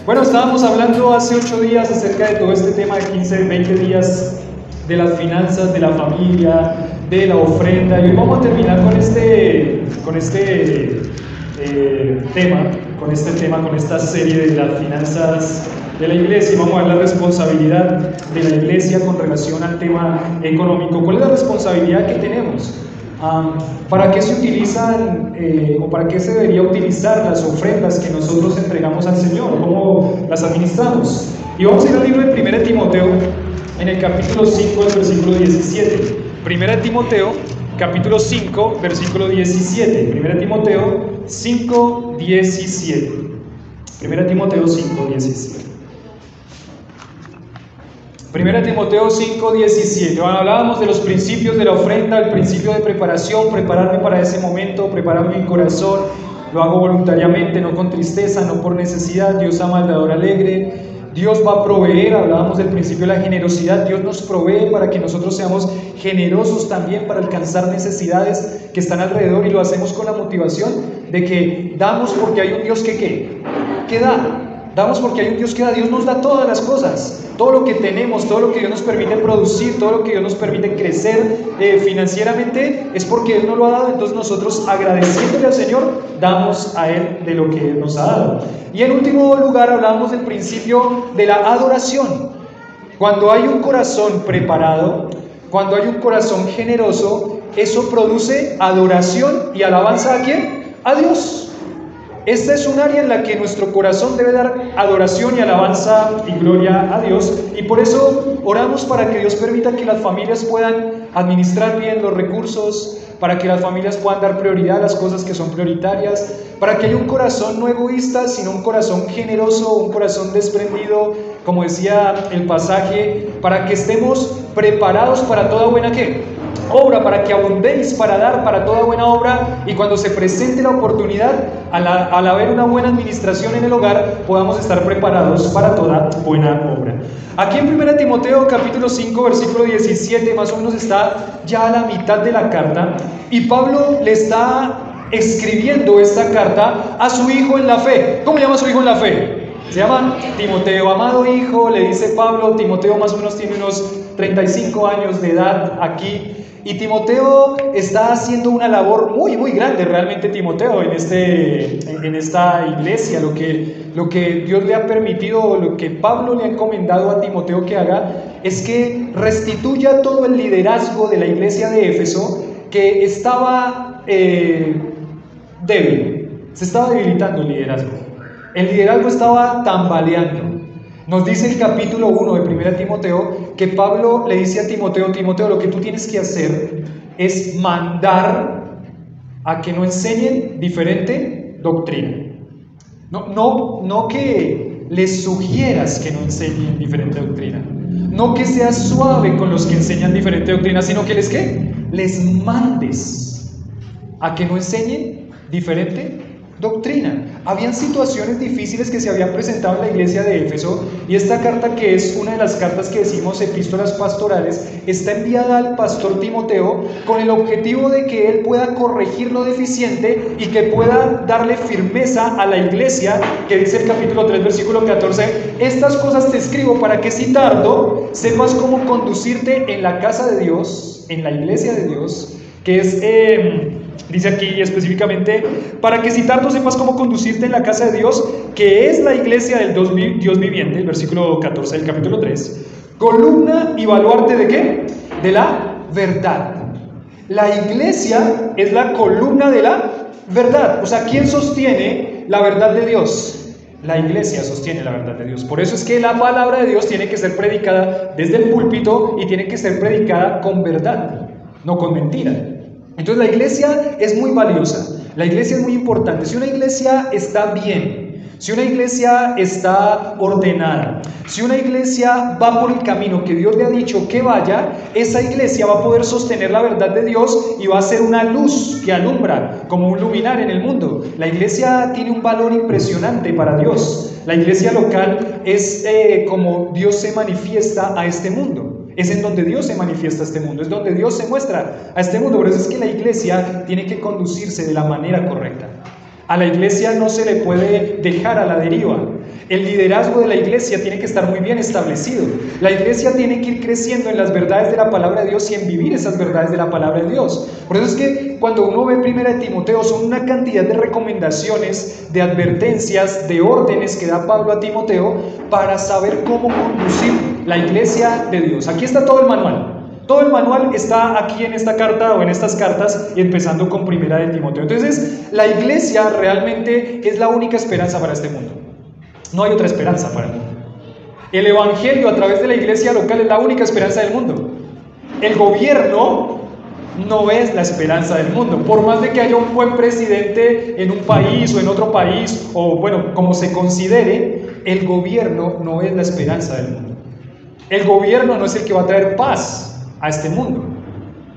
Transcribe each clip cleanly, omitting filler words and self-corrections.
Bueno, estábamos hablando hace 8 días acerca de todo este tema de 15, 20 días de las finanzas, de la familia, de la ofrenda, y hoy vamos a terminar con este tema, con esta serie de las finanzas de la iglesia, y vamos a ver la responsabilidad de la iglesia con relación al tema económico. ¿Cuál es la responsabilidad que tenemos? ¿Para qué se utilizan o para qué se debería utilizar las ofrendas que nosotros entregamos al Señor? ¿Cómo las administramos? Y vamos a ir al libro de 1 Timoteo, en el capítulo 5, el versículo 17. 1 Timoteo, capítulo 5, versículo 17. 1 Timoteo 5, 17. 1 Timoteo 5, 17. 1 Timoteo 5, 17. Hablábamos de los principios de la ofrenda, el principio de preparación, prepararme para ese momento, preparar mi corazón. Lo hago voluntariamente, no con tristeza, no por necesidad. Dios ama al dador alegre. Dios va a proveer. Hablábamos del principio de la generosidad. Dios nos provee para que nosotros seamos generosos también para alcanzar necesidades que están alrededor, y lo hacemos con la motivación de que damos porque hay un Dios que da. Damos porque hay un Dios que da. Dios nos da todas las cosas, todo lo que tenemos, todo lo que Dios nos permite producir, todo lo que Dios nos permite crecer financieramente, es porque Él nos lo ha dado. Entonces nosotros, agradeciéndole al Señor, damos a Él de lo que Él nos ha dado. Y en último lugar, hablamos del principio de la adoración. Cuando hay un corazón preparado, cuando hay un corazón generoso, eso produce adoración y alabanza. ¿A quién? A Dios. Esta es un área en la que nuestro corazón debe dar adoración y alabanza y gloria a Dios, y por eso oramos para que Dios permita que las familias puedan administrar bien los recursos, para que las familias puedan dar prioridad a las cosas que son prioritarias, para que haya un corazón no egoísta, sino un corazón generoso, un corazón desprendido, como decía el pasaje, para que estemos preparados para toda buena obra, para que abundéis para dar para toda buena obra, y cuando se presente la oportunidad, al haber una buena administración en el hogar, podamos estar preparados para toda buena obra. Aquí en 1 Timoteo capítulo 5 versículo 17 más o menos está ya a la mitad de la carta, y Pablo le está escribiendo esta carta a su hijo en la fe. ¿Cómo llama a su hijo en la fe? Se llama Timoteo. Amado hijo, le dice Pablo. Timoteo más o menos tiene unos 35 años de edad aquí, y Timoteo está haciendo una labor muy muy grande realmente. Timoteo en esta iglesia, lo que Dios le ha permitido, lo que Pablo le ha encomendado a Timoteo que haga, es que restituya todo el liderazgo de la iglesia de Éfeso, que estaba débil, se estaba debilitando el liderazgo estaba tambaleando. Nos dice el capítulo 1 de 1 Timoteo que Pablo le dice a Timoteo: Timoteo, lo que tú tienes que hacer es mandar a que no enseñen diferente doctrina. No que les sugieras que no enseñen diferente doctrina, no que seas suave con los que enseñan diferente doctrina, sino que les mandes a que no enseñen diferente doctrina. Habían situaciones difíciles que se habían presentado en la iglesia de Éfeso, y esta carta, que es una de las cartas que decimos epístolas pastorales, está enviada al pastor Timoteo con el objetivo de que él pueda corregir lo deficiente y que pueda darle firmeza a la iglesia, que dice el capítulo 3 versículo 14: estas cosas te escribo para que, si tardo, sepas cómo conducirte en la casa de Dios, en la iglesia de Dios, que es dice aquí específicamente, para que si tardo sepas cómo conducirte en la casa de Dios, que es la iglesia del Dios viviente, el versículo 14 del capítulo 3, columna y baluarte ¿de qué? De la verdad. La iglesia es la columna de la verdad. O sea, ¿quién sostiene la verdad de Dios? La iglesia sostiene la verdad de Dios. Por eso es que la palabra de Dios tiene que ser predicada desde el púlpito, y tiene que ser predicada con verdad, no con mentira. Entonces la iglesia es muy valiosa, la iglesia es muy importante. Si una iglesia está bien, si una iglesia está ordenada, si una iglesia va por el camino que Dios le ha dicho que vaya, esa iglesia va a poder sostener la verdad de Dios y va a ser una luz que alumbra como un luminar en el mundo. La iglesia tiene un valor impresionante para Dios. La iglesia local es como Dios se manifiesta a este mundo. Es en donde Dios se manifiesta a este mundo, es donde Dios se muestra a este mundo. Por eso es que la iglesia tiene que conducirse de la manera correcta. A la iglesia no se le puede dejar a la deriva. El liderazgo de la iglesia tiene que estar muy bien establecido. La iglesia tiene que ir creciendo en las verdades de la palabra de Dios y en vivir esas verdades de la palabra de Dios. Por eso es que cuando uno ve Primera de Timoteo, son una cantidad de recomendaciones, de advertencias, de órdenes que da Pablo a Timoteo para saber cómo conducir la iglesia de Dios. Aquí está todo el manual. Todo el manual está aquí en esta carta o en estas cartas, empezando con Primera de Timoteo. Entonces, la iglesia realmente es la única esperanza para este mundo. No hay otra esperanza para el mundo. El evangelio a través de la iglesia local es la única esperanza del mundo. El gobierno no es la esperanza del mundo. Por más de que haya un buen presidente en un país o en otro país, o bueno, como se considere, el gobierno no es la esperanza del mundo. El gobierno no es el que va a traer paz a este mundo.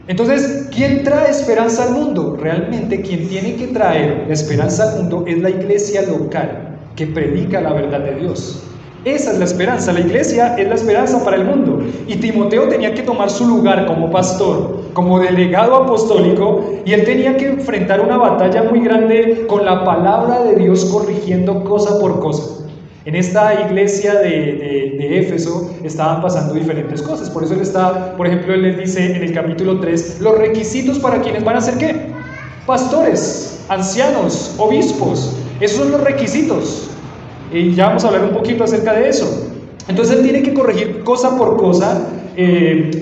Entonces, ¿quién trae esperanza al mundo? Realmente quien tiene que traer la esperanza al mundo es la iglesia local, que predica la verdad de Dios. Esa es la esperanza. La iglesia es la esperanza para el mundo. Y Timoteo tenía que tomar su lugar como pastor, como delegado apostólico, y él tenía que enfrentar una batalla muy grande con la palabra de Dios, corrigiendo cosa por cosa. En esta iglesia de Éfeso estaban pasando diferentes cosas. Por eso él está, por ejemplo, él les dice en el capítulo 3, los requisitos para quienes van a ser ¿qué? Pastores, ancianos, obispos. Esos son los requisitos. Y ya vamos a hablar un poquito acerca de eso. Entonces él tiene que corregir cosa por cosa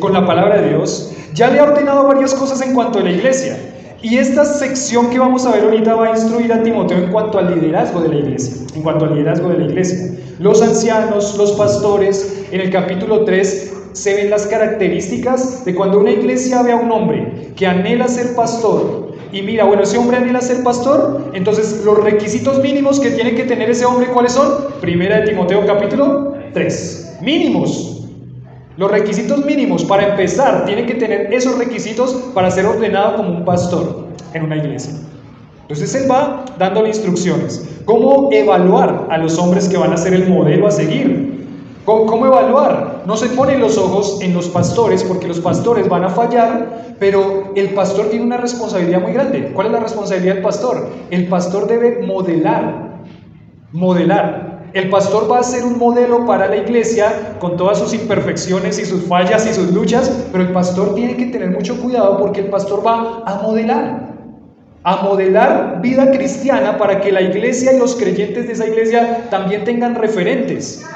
con la palabra de Dios. Ya le ha ordenado varias cosas en cuanto a la iglesia. Y esta sección que vamos a ver ahorita va a instruir a Timoteo en cuanto al liderazgo de la iglesia. En cuanto al liderazgo de la iglesia. Los ancianos, los pastores, en el capítulo 3 se ven las características de cuando una iglesia ve a un hombre que anhela ser pastor. Y mira, bueno, ese hombre anhela ser pastor, entonces los requisitos mínimos que tiene que tener ese hombre, ¿cuáles son? Primera de Timoteo capítulo 3. Mínimos. Los requisitos mínimos para empezar, tiene que tener esos requisitos para ser ordenado como un pastor en una iglesia. Entonces él va dándole instrucciones. ¿Cómo evaluar a los hombres que van a ser el modelo a seguir? ¿Cómo evaluar? No se ponen los ojos en los pastores, porque los pastores van a fallar, pero el pastor tiene una responsabilidad muy grande. ¿Cuál es la responsabilidad del pastor? El pastor debe modelar. El pastor va a ser un modelo para la iglesia con todas sus imperfecciones y sus fallas y sus luchas, pero el pastor tiene que tener mucho cuidado porque el pastor va a modelar vida cristiana para que la iglesia y los creyentes de esa iglesia también tengan referentes.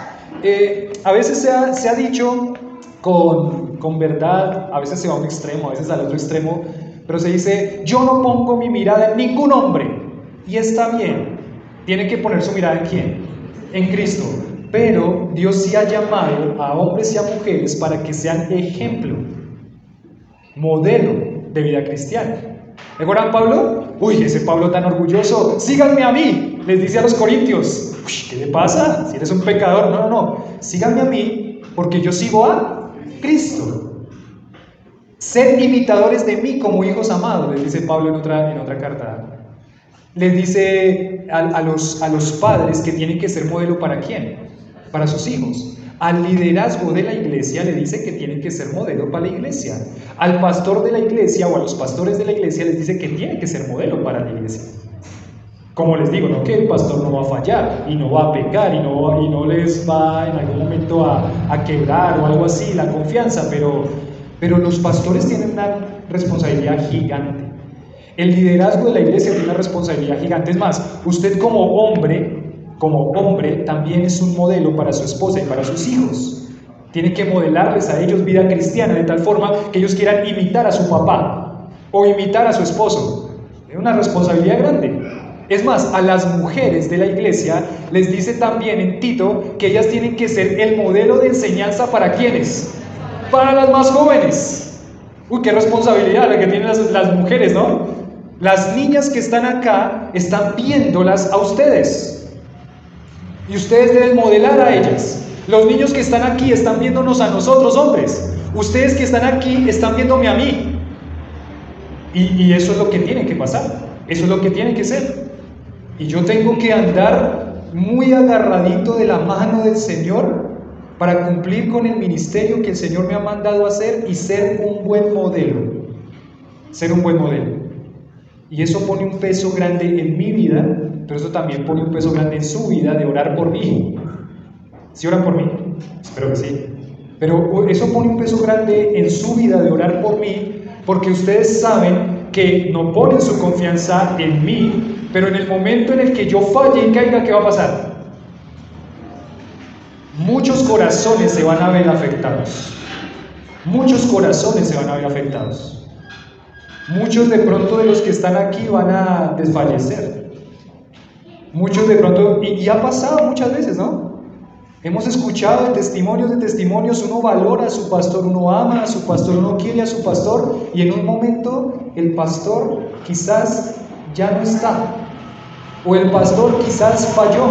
A veces se ha dicho con verdad, a veces se va a un extremo, a veces al otro extremo, pero se dice, yo no pongo mi mirada en ningún hombre, y está bien, tiene que poner su mirada en ¿quién? En Cristo, pero Dios sí ha llamado a hombres y a mujeres para que sean ejemplo, modelo de vida cristiana. ¿Recuerdan Pablo? Uy, ese Pablo tan orgulloso, síganme a mí, les dice a los corintios. Uy, ¿qué le pasa? Si eres un pecador, no, síganme a mí porque yo sigo a Cristo. Sed imitadores de mí como hijos amados, les dice Pablo en otra carta. Les dice a los padres que tienen que ser modelo ¿para quién? Para sus hijos. Al liderazgo de la iglesia le dice que tienen que ser modelo para la iglesia. Al pastor de la iglesia o a los pastores de la iglesia les dice que tienen que ser modelo para la iglesia. Como les digo, no que el pastor no va a fallar y no va a pecar y no les va en algún momento a quebrar o algo así la confianza, pero los pastores tienen una responsabilidad gigante. El liderazgo de la iglesia tiene una responsabilidad gigante. Es más, usted como hombre también es un modelo para su esposa y para sus hijos. Tiene que modelarles a ellos vida cristiana de tal forma que ellos quieran imitar a su papá o imitar a su esposo. Es una responsabilidad grande. Es más, a las mujeres de la iglesia les dice también en Tito que ellas tienen que ser el modelo de enseñanza ¿para quiénes? Para las más jóvenes. Uy, qué responsabilidad la que tienen las mujeres, ¿no? Las niñas que están acá están viéndolas a ustedes y ustedes deben modelar a ellas. Los niños que están aquí están viéndonos a nosotros, hombres. Ustedes que están aquí están viéndome a mí. Y eso es lo que tiene que pasar. Eso es lo que tiene que ser. Y yo tengo que andar muy agarradito de la mano del Señor para cumplir con el ministerio que el Señor me ha mandado a hacer y ser un buen modelo. Ser un buen modelo. Y eso pone un peso grande en mi vida, pero eso también pone un peso grande en su vida de orar por mí. ¿Sí oran por mí? Espero que sí. Pero eso pone un peso grande en su vida de orar por mí, porque ustedes saben que no ponen su confianza en mí, pero en el momento en el que yo falle y caiga, ¿qué va a pasar? Muchos corazones se van a ver afectados. Muchos corazones se van a ver afectados. Muchos de pronto de los que están aquí van a desfallecer. Muchos de pronto, y ha pasado muchas veces, ¿no? Hemos escuchado de testimonios, uno valora a su pastor, uno ama a su pastor, uno quiere a su pastor, y en un momento el pastor quizás ya no está, o el pastor quizás falló.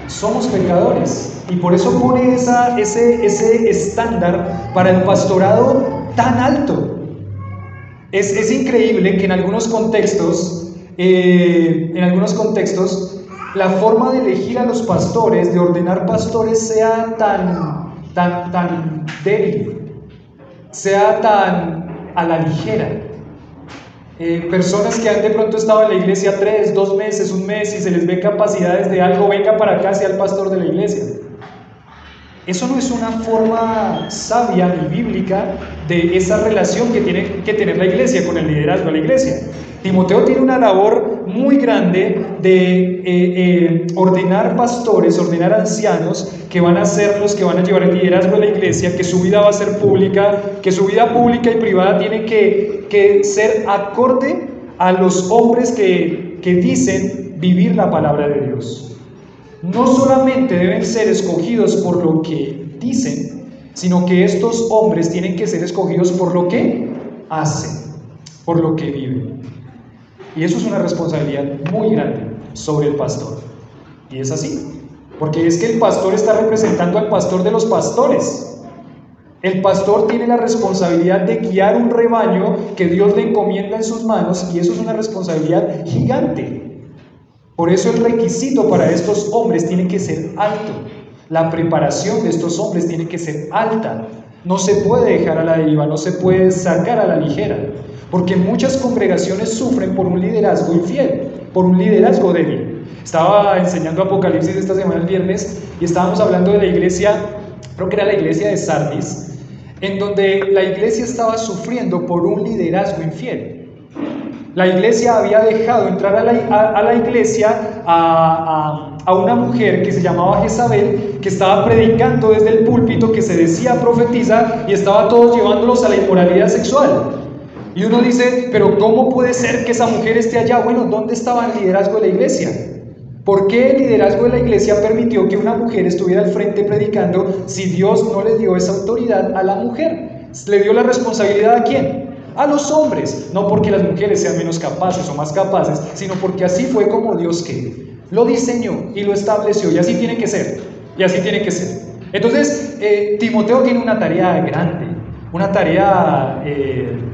Somos pecadores, y por eso pone ese estándar para el pastorado tan alto. Es increíble que en algunos contextos, la forma de elegir a los pastores, de ordenar pastores, sea tan débil, sea tan a la ligera. Personas que han de pronto estado en la iglesia 3, 2 meses, 1 mes, y se les ve capacidades de algo, venga para acá, sea el pastor de la iglesia. Eso no es una forma sabia ni bíblica de esa relación que tiene que tener la iglesia con el liderazgo de la iglesia. Timoteo tiene una labor muy grande de ordenar pastores, ordenar ancianos que van a ser los que van a llevar el liderazgo de la iglesia, que su vida va a ser pública, que su vida pública y privada tiene que ser acorde a los hombres que dicen vivir la palabra de Dios. No solamente deben ser escogidos por lo que dicen, sino que estos hombres tienen que ser escogidos por lo que hacen, por lo que viven. Y eso es una responsabilidad muy grande sobre el pastor. Y es así, porque es que el pastor está representando al pastor de los pastores. El pastor tiene la responsabilidad de guiar un rebaño que Dios le encomienda en sus manos, y eso es una responsabilidad gigante. Por eso el requisito para estos hombres tiene que ser alto. La preparación de estos hombres tiene que ser alta. No se puede dejar a la deriva, no se puede sacar a la ligera. Porque muchas congregaciones sufren por un liderazgo infiel, por un liderazgo débil. Estaba enseñando Apocalipsis esta semana el viernes y estábamos hablando de la iglesia, creo que era la iglesia de Sardis, en donde la iglesia estaba sufriendo por un liderazgo infiel. La iglesia había dejado entrar a la iglesia a una mujer que se llamaba Jezabel, que estaba predicando desde el púlpito, que se decía profetiza, y estaba todos llevándolos a la inmoralidad sexual. Y uno dice, pero ¿cómo puede ser que esa mujer esté allá? Bueno, ¿dónde estaba el liderazgo de la iglesia? ¿Por qué el liderazgo de la iglesia permitió que una mujer estuviera al frente predicando si Dios no le dio esa autoridad a la mujer? ¿Le dio la responsabilidad a quién? A los hombres, no porque las mujeres sean menos capaces o más capaces, sino porque así fue como Dios lo diseñó y lo estableció, y así tiene que ser, Entonces, Timoteo tiene una tarea grande, una tarea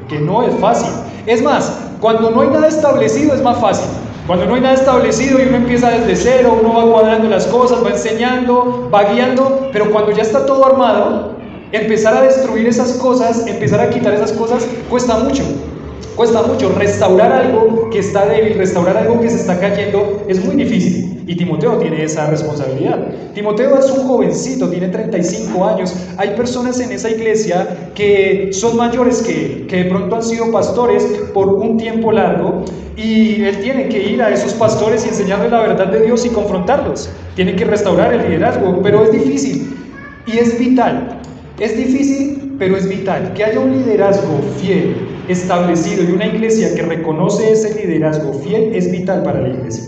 que no es fácil. Es más, cuando no hay nada establecido es más fácil. Cuando no hay nada establecido y uno empieza desde cero, uno va cuadrando las cosas, va enseñando, va guiando, pero cuando ya está todo armado, empezar a destruir esas cosas, empezar a quitar esas cosas, cuesta mucho. Restaurar algo que está débil, restaurar algo que se está cayendo, es muy difícil. Y Timoteo tiene esa responsabilidad. Timoteo es un jovencito, tiene 35 años. Hay personas en esa iglesia que son mayores que de pronto han sido pastores por un tiempo largo, y él tiene que ir a esos pastores y enseñarles la verdad de Dios y confrontarlos. Tiene que restaurar el liderazgo, pero es difícil y es vital. Es difícil, pero es vital. Que haya un liderazgo fiel, establecido, y una iglesia que reconoce ese liderazgo fiel es vital para la iglesia.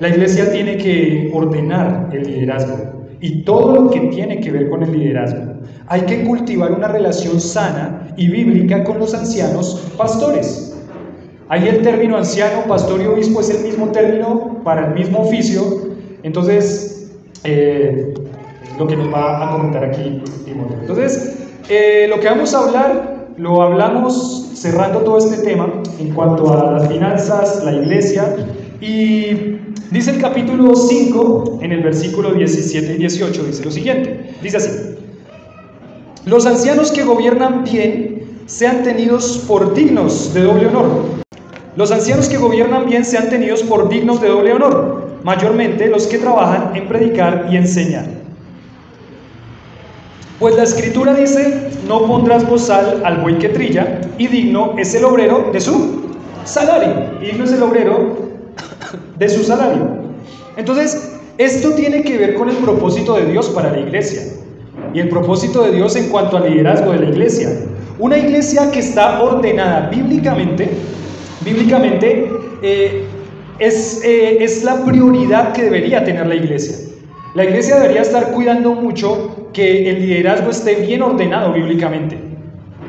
La iglesia tiene que ordenar el liderazgo y todo lo que tiene que ver con el liderazgo. Hay que cultivar una relación sana y bíblica con los ancianos pastores. Ahí el término anciano, pastor y obispo es el mismo término para el mismo oficio. Entonces, lo que nos va a comentar aquí Timoteo. Entonces, lo que vamos a hablar, lo hablamos cerrando todo este tema en cuanto a las finanzas, la iglesia, y dice el capítulo 5, en el versículo 17 y 18, dice lo siguiente, dice así: los ancianos que gobiernan bien sean tenidos por dignos de doble honor, Los ancianos que gobiernan bien sean tenidos por dignos de doble honor, mayormente los que trabajan en predicar y enseñar. Pues la Escritura dice: no pondrás bozal al buey que trilla, y digno es el obrero de su salario. Y digno es el obrero de su salario. Entonces, esto tiene que ver con el propósito de Dios para la iglesia. Y el propósito de Dios en cuanto al liderazgo de la iglesia. Una iglesia que está ordenada bíblicamente es la prioridad que debería tener la iglesia. La iglesia debería estar cuidando mucho que el liderazgo esté bien ordenado bíblicamente,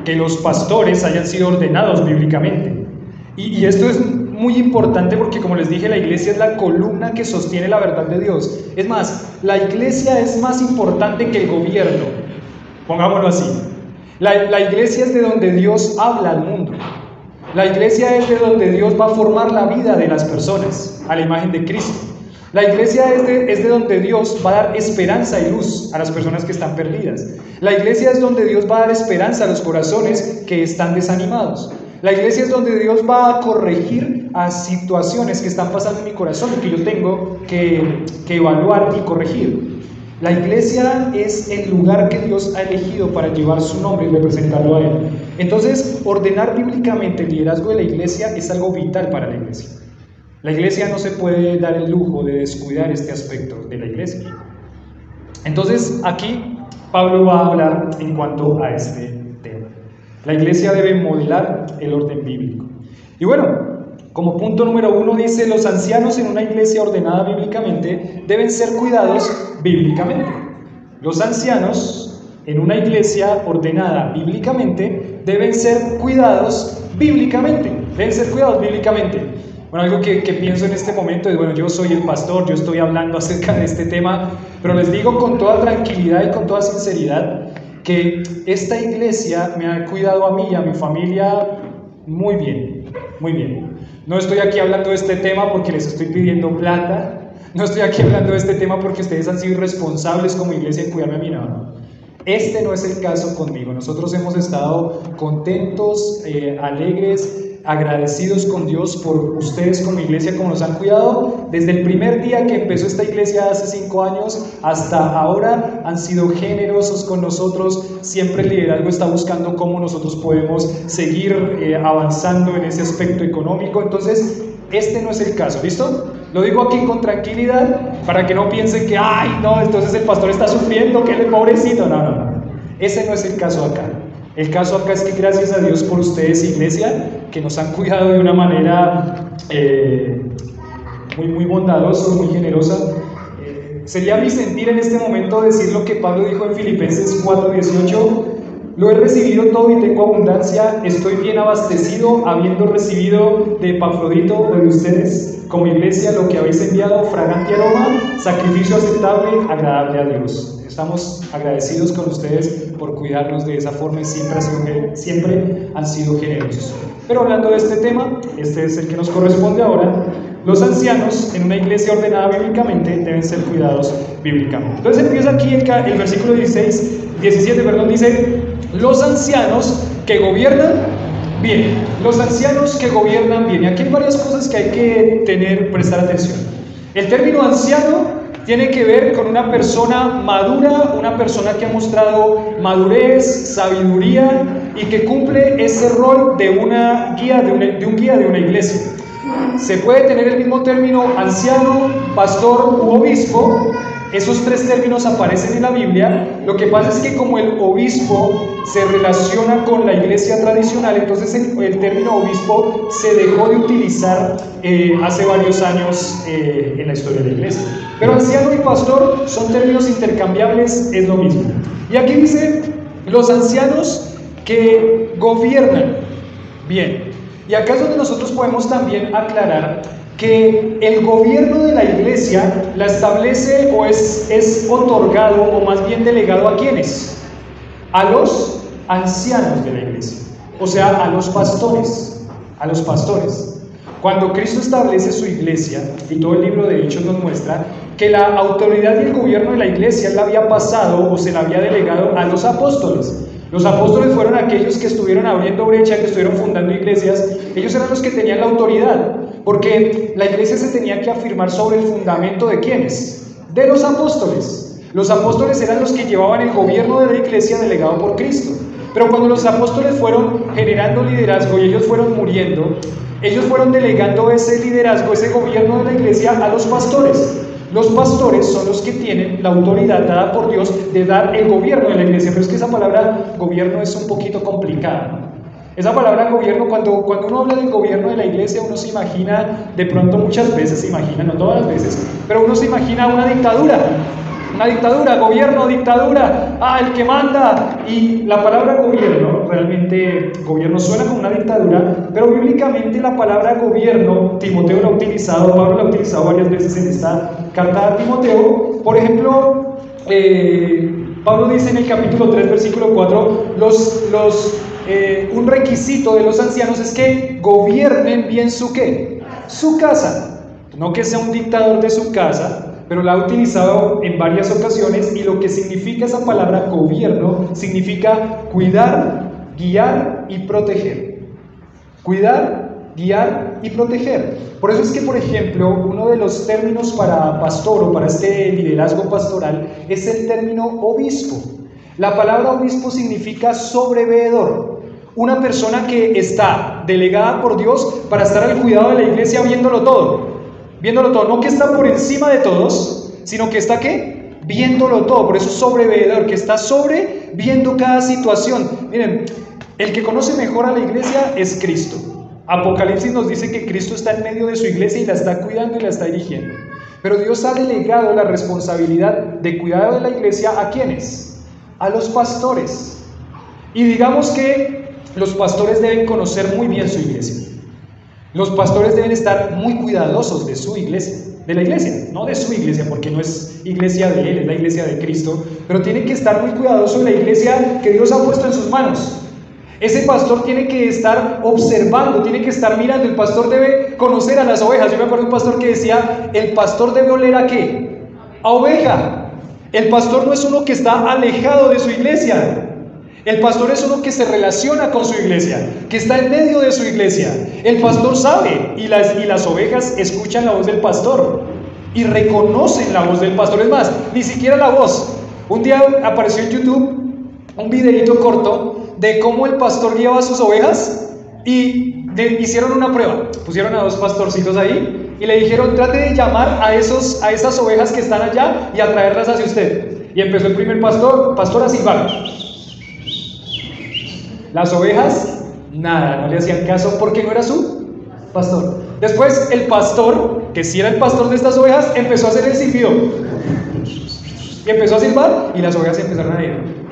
que los pastores hayan sido ordenados bíblicamente. Y esto es muy importante porque, como les dije, la iglesia es la columna que sostiene la verdad de Dios. Es más, la iglesia es más importante que el gobierno, pongámoslo así. La iglesia es de donde Dios habla al mundo. La iglesia es de donde Dios va a formar la vida de las personas a la imagen de Cristo. La iglesia es de donde Dios va a dar esperanza y luz a las personas que están perdidas. La iglesia es donde Dios va a dar esperanza a los corazones que están desanimados. La iglesia es donde Dios va a corregir a situaciones que están pasando en mi corazón y que yo tengo que evaluar y corregir. La iglesia es el lugar que Dios ha elegido para llevar su nombre y representarlo a Él. Entonces, ordenar bíblicamente el liderazgo de la iglesia es algo vital para la iglesia. La iglesia no se puede dar el lujo de descuidar este aspecto de la iglesia. Entonces, aquí Pablo va a hablar en cuanto a este tema. La iglesia debe modelar el orden bíblico. Y bueno, como punto número 1 dice: los ancianos en una iglesia ordenada bíblicamente deben ser cuidados bíblicamente. Los ancianos en una iglesia ordenada bíblicamente deben ser cuidados bíblicamente. Deben ser cuidados bíblicamente. Bueno, algo que pienso en este momento es, bueno, yo soy el pastor, yo estoy hablando acerca de este tema, pero les digo con toda tranquilidad y con toda sinceridad que esta iglesia me ha cuidado a mí y a mi familia muy bien, muy bien. No estoy aquí hablando de este tema porque les estoy pidiendo plata, no estoy aquí hablando de este tema porque ustedes han sido irresponsables como iglesia en cuidarme a mí, no. Este no es el caso conmigo. Nosotros hemos estado contentos, alegres, agradecidos con Dios por ustedes como iglesia, como nos han cuidado. Desde el primer día que empezó esta iglesia hace 5 años hasta ahora han sido generosos con nosotros. Siempre el liderazgo está buscando cómo nosotros podemos seguir avanzando en ese aspecto económico. Entonces, este no es el caso, ¿listo? Lo digo aquí con tranquilidad para que no piensen que, ay, no, entonces el pastor está sufriendo, que él es pobrecito. No. Ese no es el caso acá. El caso acá es que gracias a Dios por ustedes, iglesia, que nos han cuidado de una manera muy bondadosa, muy generosa. Sería mi sentir en este momento decir lo que Pablo dijo en Filipenses 4:18: lo he recibido todo y tengo abundancia, estoy bien abastecido, habiendo recibido de Epafrodito o de ustedes como iglesia lo que habéis enviado, fragante aroma, sacrificio aceptable, agradable a Dios. Estamos agradecidos con ustedes por cuidarnos de esa forma y siempre han sido generosos. Pero hablando de este tema, este es el que nos corresponde ahora. Los ancianos en una iglesia ordenada bíblicamente deben ser cuidados bíblicamente. Entonces empieza aquí el versículo 17, dice: los ancianos que gobiernan bien. Los ancianos que gobiernan bien. Y aquí hay varias cosas que hay que prestar atención. El término anciano tiene que ver con una persona madura, una persona que ha mostrado madurez, sabiduría y que cumple ese rol de una guía, de un guía de una iglesia. Se puede tener el mismo término anciano, pastor u obispo. Esos 3 términos aparecen en la Biblia. Lo que pasa es que como el obispo se relaciona con la iglesia tradicional, entonces el término obispo se dejó de utilizar hace varios años en la historia de la iglesia. Pero anciano y pastor son términos intercambiables, es lo mismo. Y aquí dice: los ancianos que gobiernan bien. Y acá es donde nosotros podemos también aclarar que el gobierno de la iglesia la establece o es otorgado o más bien delegado ¿a quiénes? A los ancianos de la iglesia, o sea, a los pastores, Cuando Cristo establece su iglesia, y todo el libro de Hechos nos muestra que la autoridad y el gobierno de la iglesia la había pasado o se la había delegado a los apóstoles. Los apóstoles fueron aquellos que estuvieron abriendo brecha, que estuvieron fundando iglesias. Ellos eran los que tenían la autoridad, porque la iglesia se tenía que afirmar sobre el fundamento ¿de quiénes? De los apóstoles. Los apóstoles eran los que llevaban el gobierno de la iglesia delegado por Cristo. Pero cuando los apóstoles fueron generando liderazgo y ellos fueron muriendo, ellos fueron delegando ese liderazgo, ese gobierno de la iglesia a los pastores. Los pastores son los que tienen la autoridad dada por Dios de dar el gobierno de la iglesia. Pero es que esa palabra gobierno es un poquito complicada. Esa palabra gobierno, cuando uno habla del gobierno de la iglesia, uno se imagina, de pronto muchas veces se imagina, no todas las veces, pero uno se imagina una dictadura. Una dictadura, gobierno, dictadura, el que manda. Y la palabra gobierno, realmente gobierno suena como una dictadura, pero bíblicamente la palabra gobierno, Timoteo la ha utilizado, Pablo la ha utilizado varias veces en esta carta a Timoteo. Por ejemplo, Pablo dice en el capítulo 3, versículo 4, un requisito de los ancianos es que gobiernen bien su ¿qué? Su casa. No que sea un dictador de su casa, pero la ha utilizado en varias ocasiones, y lo que significa esa palabra gobierno significa cuidar, guiar y proteger. Cuidar, guiar y proteger. Por eso es que, por ejemplo, uno de los términos para pastor o para este liderazgo pastoral es el término obispo. La palabra obispo significa sobreveedor. Una persona que está delegada por Dios para estar al cuidado de la iglesia viéndolo todo. Viéndolo todo, no que está por encima de todos, sino que está ¿qué? Viéndolo todo. Por eso sobreveedor, que está sobre viendo cada situación. Miren, el que conoce mejor a la iglesia es Cristo. Apocalipsis nos dice que Cristo está en medio de su iglesia y la está cuidando y la está dirigiendo. Pero Dios ha delegado la responsabilidad de cuidado de la iglesia ¿a quiénes? A los pastores. Y digamos que los pastores deben conocer muy bien su iglesia. Los pastores deben estar muy cuidadosos de su iglesia, de la iglesia, no de su iglesia, porque no es iglesia de él, es la iglesia de Cristo, pero tienen que estar muy cuidadosos de la iglesia que Dios ha puesto en sus manos. Ese pastor tiene que estar observando, tiene que estar mirando. El pastor debe conocer a las ovejas. Yo me acuerdo de un pastor que decía, el pastor debe oler ¿a qué? A oveja. El pastor no es uno que está alejado de su iglesia. El pastor es uno que se relaciona con su iglesia, que está en medio de su iglesia. El pastor sabe y las ovejas escuchan la voz del pastor y reconocen la voz del pastor. Es más, ni siquiera la voz. Un día apareció en YouTube un videito corto de cómo el pastor guiaba a sus ovejas y hicieron una prueba. Pusieron a dos pastorcitos ahí y le dijeron, trate de llamar a esas ovejas que están allá y atraerlas hacia usted. Y empezó el primer pastor a silbar. Las ovejas, nada, no le hacían caso porque no era su pastor. Después el pastor, que sí era el pastor de estas ovejas, empezó a hacer el silbido. Y empezó a silbar y las ovejas empezaron a ir.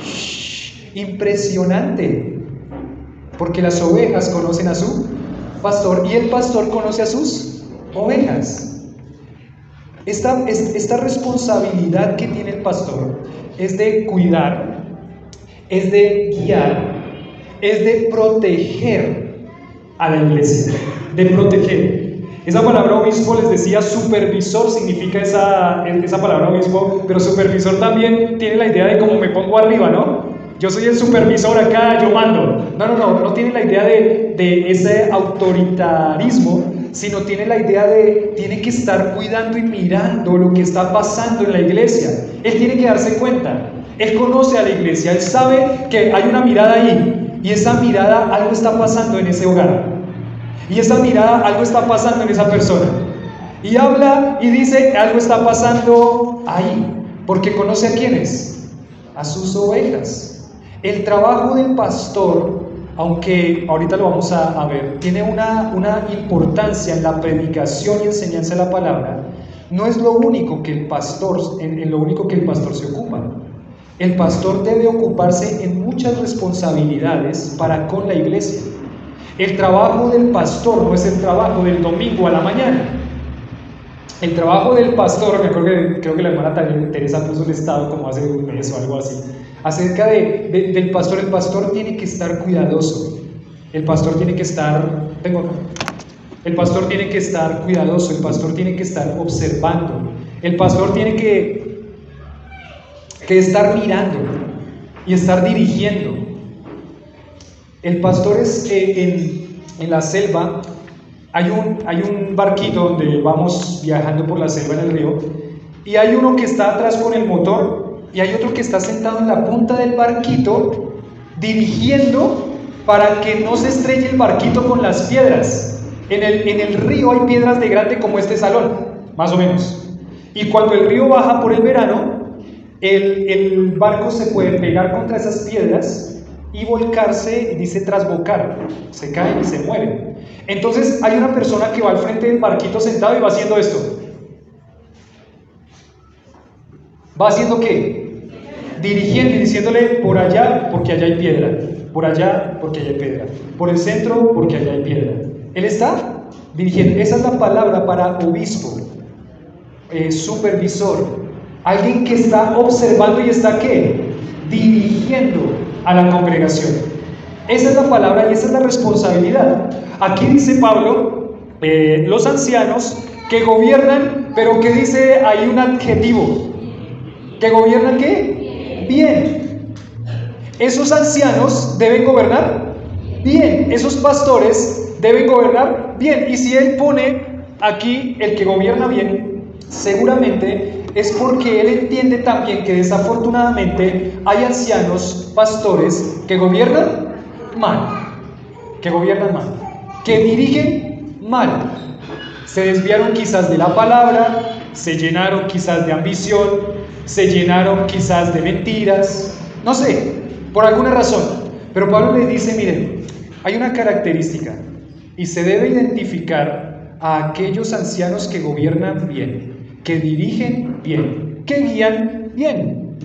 Impresionante. Porque las ovejas conocen a su pastor y el pastor conoce a sus ovejas. Esta responsabilidad que tiene el pastor es de cuidar, es de guiar, es de proteger a la iglesia, de proteger. Esa palabra obispo, les decía, supervisor significa esa palabra obispo, pero supervisor también tiene la idea de cómo me pongo arriba, ¿no? Yo soy el supervisor acá, yo mando. No tiene la idea de ese autoritarismo, sino tiene la idea de, tiene que estar cuidando y mirando lo que está pasando en la iglesia. Él tiene que darse cuenta. Él conoce a la iglesia, él sabe que hay una mirada ahí. Y esa mirada, algo está pasando en ese hogar. Y esa mirada, algo está pasando en esa persona. Y habla y dice, algo está pasando ahí. Porque conoce a quiénes, a sus ovejas. El trabajo del pastor, aunque ahorita lo vamos a ver, tiene una importancia en la predicación y enseñanza de la palabra. No es lo único que el pastor, en lo único que el pastor se ocupa. El pastor debe ocuparse en muchas responsabilidades para con la iglesia. El trabajo del pastor no es el trabajo del domingo a la mañana. El trabajo del pastor, creo que la hermana Teresa puso el estado como hace un mes o algo así, acerca del pastor. El pastor tiene que estar cuidadoso. El pastor tiene que estar, el pastor tiene que estar cuidadoso, el pastor tiene que estar observando. El pastor tiene que estar mirando y estar dirigiendo. El pastor es en la selva, hay un barquito donde vamos viajando por la selva en el río, y hay uno que está atrás con el motor, y hay otro que está sentado en la punta del barquito, dirigiendo para que no se estrelle el barquito con las piedras. En el río hay piedras de grande como este salón, más o menos. Y cuando el río baja por el verano, el barco se puede pegar contra esas piedras y volcarse, dice trasbocar, se caen y se mueren. Entonces hay una persona que va al frente del barquito sentado y va haciendo esto. ¿Va haciendo qué? Dirigiendo y diciéndole por allá porque allá hay piedra, por allá porque allá hay piedra, por el centro porque allá hay piedra. Él está dirigiendo. Esa es la palabra para obispo, supervisor, alguien que está observando y está ¿qué? Dirigiendo a la congregación. Esa es la palabra y esa es la responsabilidad. Aquí dice Pablo, los ancianos que gobiernan, pero que dice hay un adjetivo, que gobiernan ¿qué? Bien. Esos ancianos deben gobernar bien, esos pastores deben gobernar bien. Y si él pone aquí el que gobierna bien, seguramente es porque él entiende también que desafortunadamente hay ancianos, pastores, que gobiernan mal, que dirigen mal, se desviaron quizás de la palabra, se llenaron quizás de ambición, se llenaron quizás de mentiras, no sé, por alguna razón. Pero Pablo les dice, miren, hay una característica y se debe identificar a aquellos ancianos que gobiernan bien, que dirigen bien, que guían bien,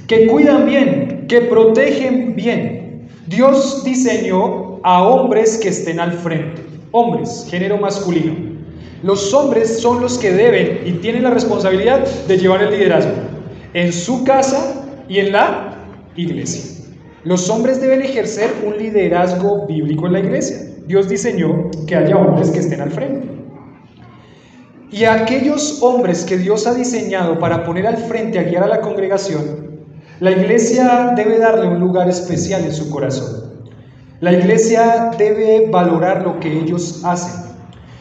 que cuidan bien, que protegen bien. Dios diseñó a hombres que estén al frente, hombres, género masculino. Los hombres son los que deben y tienen la responsabilidad de llevar el liderazgo en su casa y en la iglesia. Los hombres deben ejercer un liderazgo bíblico en la iglesia. Dios diseñó que haya hombres que estén al frente. Y a aquellos hombres que Dios ha diseñado para poner al frente a guiar a la congregación, la iglesia debe darle un lugar especial en su corazón. La iglesia debe valorar lo que ellos hacen.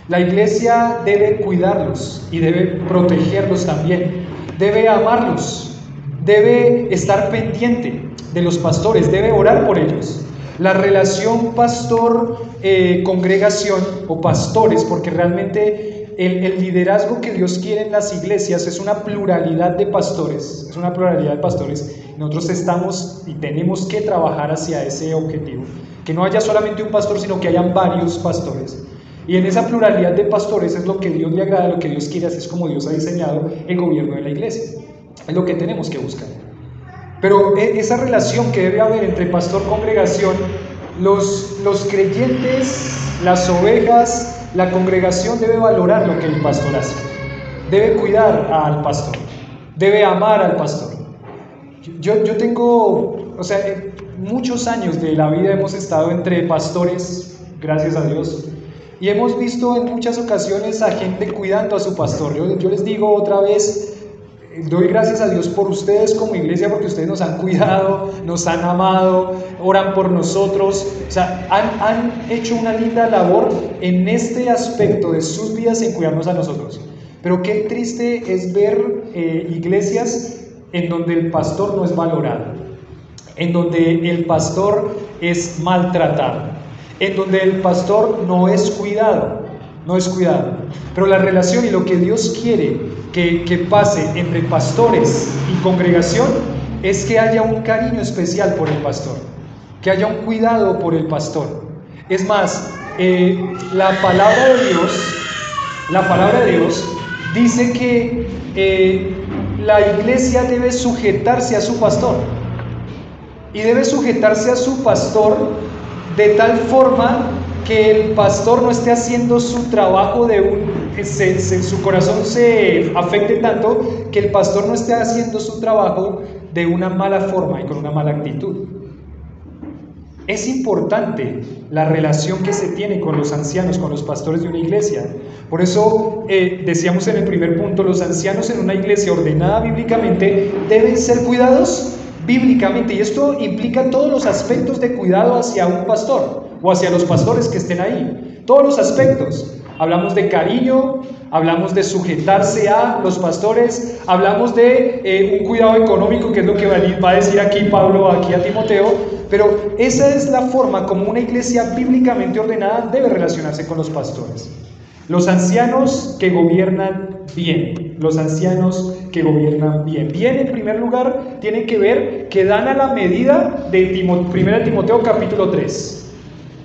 La iglesia debe cuidarlos y debe protegerlos también. Debe amarlos, debe estar pendiente de los pastores, debe orar por ellos. La relación pastor-congregación o pastores, porque realmente el liderazgo que Dios quiere en las iglesias es una pluralidad de pastores, Nosotros estamos y tenemos que trabajar hacia ese objetivo, que no haya solamente un pastor, sino que hayan varios pastores. Y en esa pluralidad de pastores es lo que Dios le agrada, lo que Dios quiere, así es como Dios ha diseñado el gobierno de la iglesia. Es lo que tenemos que buscar. Pero esa relación que debe haber entre pastor-congregación, los creyentes, las ovejas, la congregación debe valorar lo que el pastor hace. Debe cuidar al pastor, debe amar al pastor. Yo tengo, muchos años de la vida hemos estado entre pastores, gracias a Dios. Y hemos visto en muchas ocasiones a gente cuidando a su pastor. Yo les digo otra vez, doy gracias a Dios por ustedes como iglesia, porque ustedes nos han cuidado, nos han amado, oran por nosotros. Han hecho una linda labor en este aspecto de sus vidas en cuidarnos a nosotros. Pero qué triste es ver iglesias en donde el pastor no es valorado, en donde el pastor es maltratado, en donde el pastor no es cuidado. Pero la relación y lo que Dios quiere que pase entre pastores y congregación es que haya un cariño especial por el pastor, que haya un cuidado por el pastor. Es más, la palabra de Dios dice que la iglesia debe sujetarse a su pastor, y debe sujetarse a su pastor de tal forma que el pastor no esté haciendo su trabajo su corazón se afecte tanto que el pastor no esté haciendo su trabajo de una mala forma y con una mala actitud. Es importante la relación que se tiene con los ancianos, con los pastores de una iglesia. Por eso decíamos en el primer punto, los ancianos en una iglesia ordenada bíblicamente deben ser cuidados bíblicamente, y esto implica todos los aspectos de cuidado hacia un pastor o hacia los pastores que estén ahí, todos los aspectos. Hablamos de cariño, hablamos de sujetarse a los pastores, hablamos de un cuidado económico, que es lo que va a decir aquí Pablo aquí a Timoteo, pero esa es la forma como una iglesia bíblicamente ordenada debe relacionarse con los pastores. Los ancianos que gobiernan bien, los ancianos que gobiernan bien. Bien, en primer lugar, tienen que ver que dan a la medida de 1 Timoteo capítulo 3.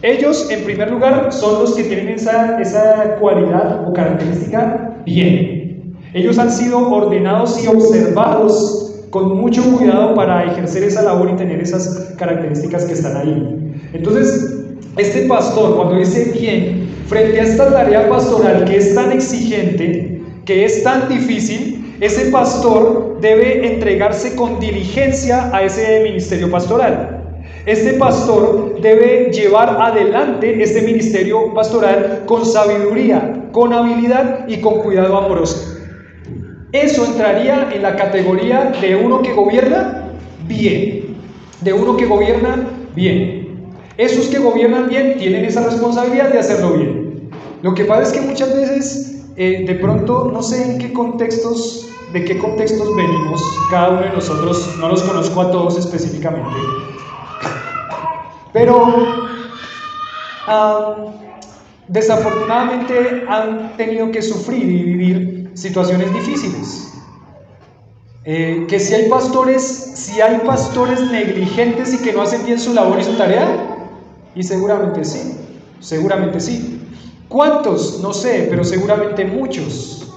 Ellos, en primer lugar, son los que tienen esa cualidad o característica bien. Ellos han sido ordenados y observados con mucho cuidado para ejercer esa labor y tener esas características que están ahí. Entonces, este pastor, cuando dice bien, frente a esta tarea pastoral que es tan exigente, que es tan difícil, ese pastor debe entregarse con diligencia a ese ministerio pastoral. Este pastor debe llevar adelante este ministerio pastoral con sabiduría, con habilidad y con cuidado amoroso. Eso entraría en la categoría de uno que gobierna bien, de uno que gobierna bien. Esos que gobiernan bien tienen esa responsabilidad de hacerlo bien. Lo que pasa es que muchas veces, de pronto, no sé de qué contextos venimos, cada uno de nosotros, no los conozco a todos específicamente, pero desafortunadamente han tenido que sufrir y vivir situaciones difíciles. Que si hay pastores negligentes y que no hacen bien su labor y su tarea, y seguramente sí. ¿Cuántos? No sé, pero seguramente muchos.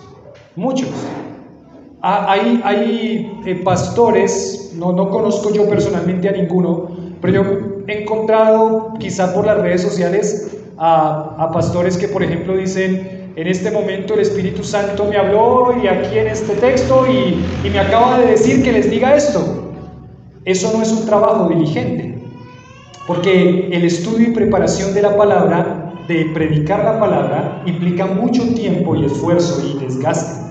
Hay pastores, no conozco yo personalmente a ninguno, pero yo he encontrado, quizá por las redes sociales, a pastores que, por ejemplo, dicen: en este momento el Espíritu Santo me habló y aquí en este texto y me acaba de decir que les diga esto. Eso no es un trabajo diligente, porque el estudio y preparación de la palabra, de predicar la palabra, implica mucho tiempo y esfuerzo y desgaste.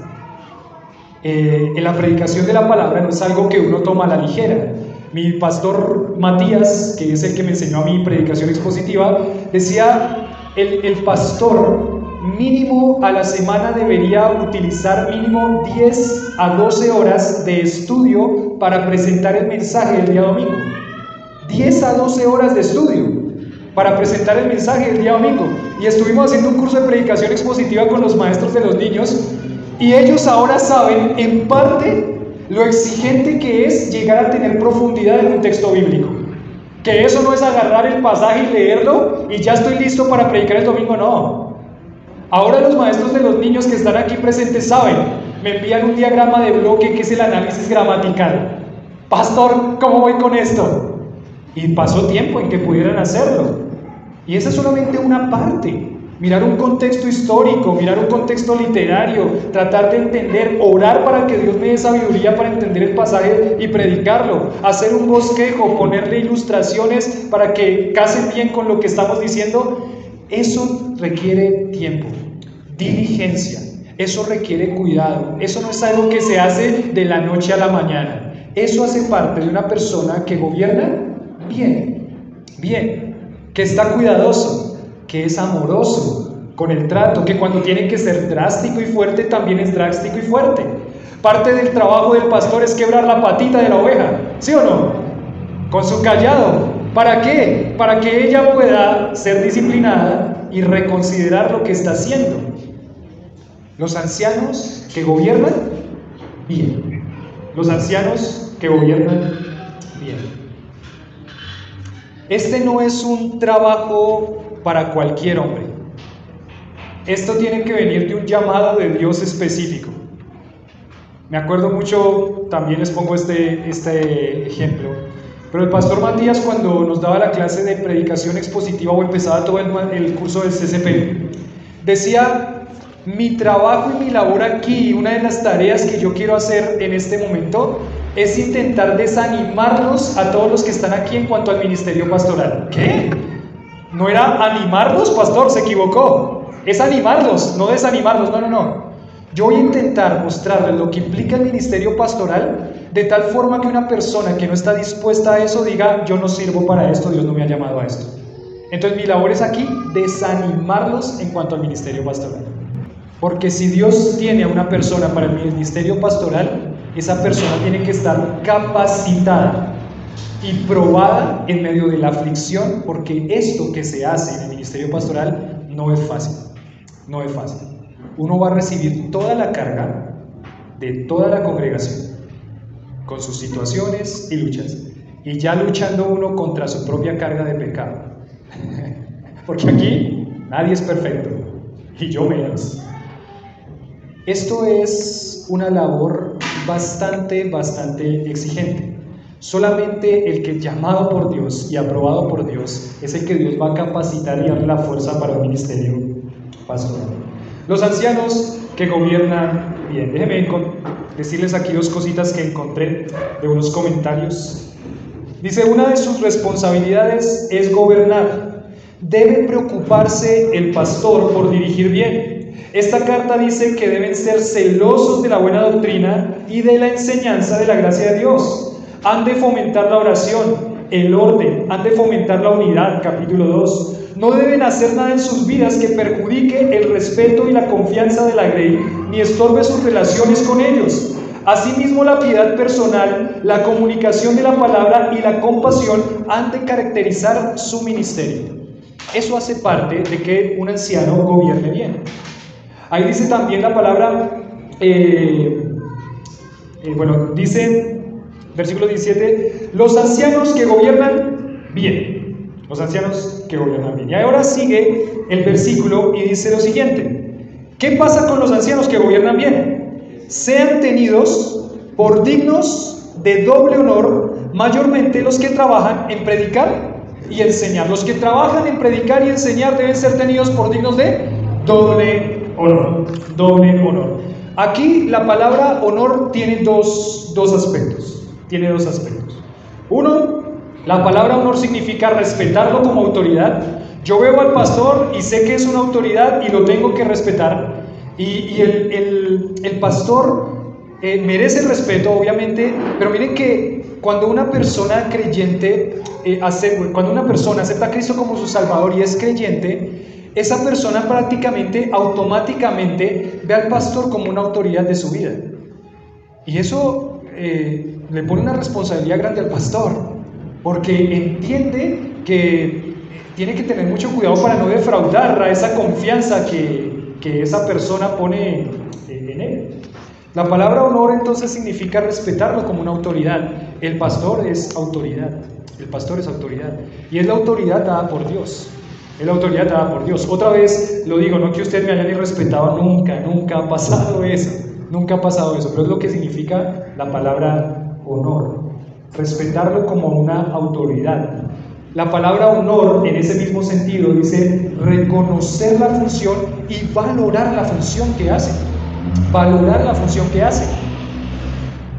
En la predicación de la palabra no es algo que uno toma a la ligera. Mi pastor Matías, que es el que me enseñó a mi predicación expositiva, decía: el pastor mínimo a la semana debería utilizar mínimo 10 a 12 horas de estudio para presentar el mensaje del día domingo. 10 a 12 horas de estudio para presentar el mensaje del día domingo. Y estuvimos haciendo un curso de predicación expositiva con los maestros de los niños, y ellos ahora saben en parte lo exigente que es llegar a tener profundidad en un texto bíblico. Que eso no es agarrar el pasaje y leerlo y ya estoy listo para predicar el domingo, no. Ahora los maestros de los niños que están aquí presentes saben, me envían un diagrama de bloque que es el análisis gramatical. Pastor, ¿cómo voy con esto? Y pasó tiempo en que pudieran hacerlo. Y esa es solamente una parte. Mirar un contexto histórico, mirar un contexto literario, tratar de entender, orar para que Dios me dé sabiduría para entender el pasaje y predicarlo, hacer un bosquejo, ponerle ilustraciones para que casen bien con lo que estamos diciendo. Eso requiere tiempo, diligencia, eso requiere cuidado. Eso no es algo que se hace de la noche a la mañana. Eso hace parte de una persona que gobierna bien, que está cuidadoso, que es amoroso con el trato, que cuando tiene que ser drástico y fuerte, también es drástico y fuerte. Parte del trabajo del pastor es quebrar la patita de la oveja, ¿sí o no? Con su callado. ¿Para qué? Para que ella pueda ser disciplinada y reconsiderar lo que está haciendo. Los ancianos que gobiernan bien. Los ancianos que gobiernan bien. Este no es un trabajo para cualquier hombre. Esto tiene que venir de un llamado de Dios específico. Me acuerdo mucho, también les pongo este ejemplo, pero el pastor Matías, cuando nos daba la clase de predicación expositiva o empezaba todo el curso del CCP, decía: mi trabajo y mi labor aquí, una de las tareas que yo quiero hacer en este momento, es intentar desanimarlos a todos los que están aquí en cuanto al ministerio pastoral. ¿Qué? No era animarlos, pastor, se equivocó. Es animarlos, no desanimarlos, no. Yo voy a intentar mostrarles lo que implica el ministerio pastoral, de tal forma que una persona que no está dispuesta a eso diga, yo no sirvo para esto, Dios no me ha llamado a esto. Entonces mi labor es aquí desanimarlos en cuanto al ministerio pastoral. Porque si Dios tiene a una persona para el ministerio pastoral, esa persona tiene que estar capacitada y probada en medio de la aflicción, porque esto que se hace en el ministerio pastoral no es fácil, no es fácil. Uno va a recibir toda la carga de toda la congregación, con sus situaciones y luchas, y ya luchando uno contra su propia carga de pecado, porque aquí nadie es perfecto, y yo menos. Esto es una labor bastante exigente. Solamente el que es llamado por Dios y aprobado por Dios es el que Dios va a capacitar y darle la fuerza para el ministerio pastoral. Los ancianos que gobiernan bien. Déjenme decirles aquí dos cositas que encontré de unos comentarios. Dice, una de sus responsabilidades es gobernar. Debe preocuparse el pastor por dirigir bien. Esta carta dice que deben ser celosos de la buena doctrina y de la enseñanza de la gracia de Dios. Han de fomentar la oración, el orden, han de fomentar la unidad, capítulo 2. No deben hacer nada en sus vidas que perjudique el respeto y la confianza de la grey, ni estorbe sus relaciones con ellos. Asimismo, la piedad personal, la comunicación de la palabra y la compasión han de caracterizar su ministerio. Eso hace parte de que un anciano gobierne bien. Ahí dice también la palabra, dice, versículo 17, los ancianos que gobiernan bien. Los ancianos que gobiernan bien. Y ahora sigue el versículo y dice lo siguiente. ¿Qué pasa con los ancianos que gobiernan bien? Sean tenidos por dignos de doble honor, mayormente los que trabajan en predicar y enseñar. Los que trabajan en predicar y enseñar deben ser tenidos por dignos de doble honor. Doble honor. Aquí la palabra honor tiene dos aspectos. Tiene dos aspectos. Uno, la palabra honor significa respetarlo como autoridad. Yo veo al pastor y sé que es una autoridad y lo tengo que respetar. Y el pastor merece el respeto, obviamente, pero miren que cuando una persona creyente, cuando una persona acepta a Cristo como su Salvador y es creyente, esa persona prácticamente, automáticamente ve al pastor como una autoridad de su vida. Y eso le pone una responsabilidad grande al pastor, porque entiende que tiene que tener mucho cuidado para no defraudar a esa confianza que esa persona pone en él. La palabra honor entonces significa respetarlo como una autoridad. El pastor es autoridad. El pastor es autoridad. Y es la autoridad dada por Dios. Es la autoridad dada por Dios. Otra vez lo digo, no que usted me haya ni respetado, nunca ha pasado eso. Nunca ha pasado eso. Pero es lo que significa la palabra honor. Respetarlo como una autoridad. La palabra honor, en ese mismo sentido, dice reconocer la función y valorar la función que hace. Valorar la función que hace.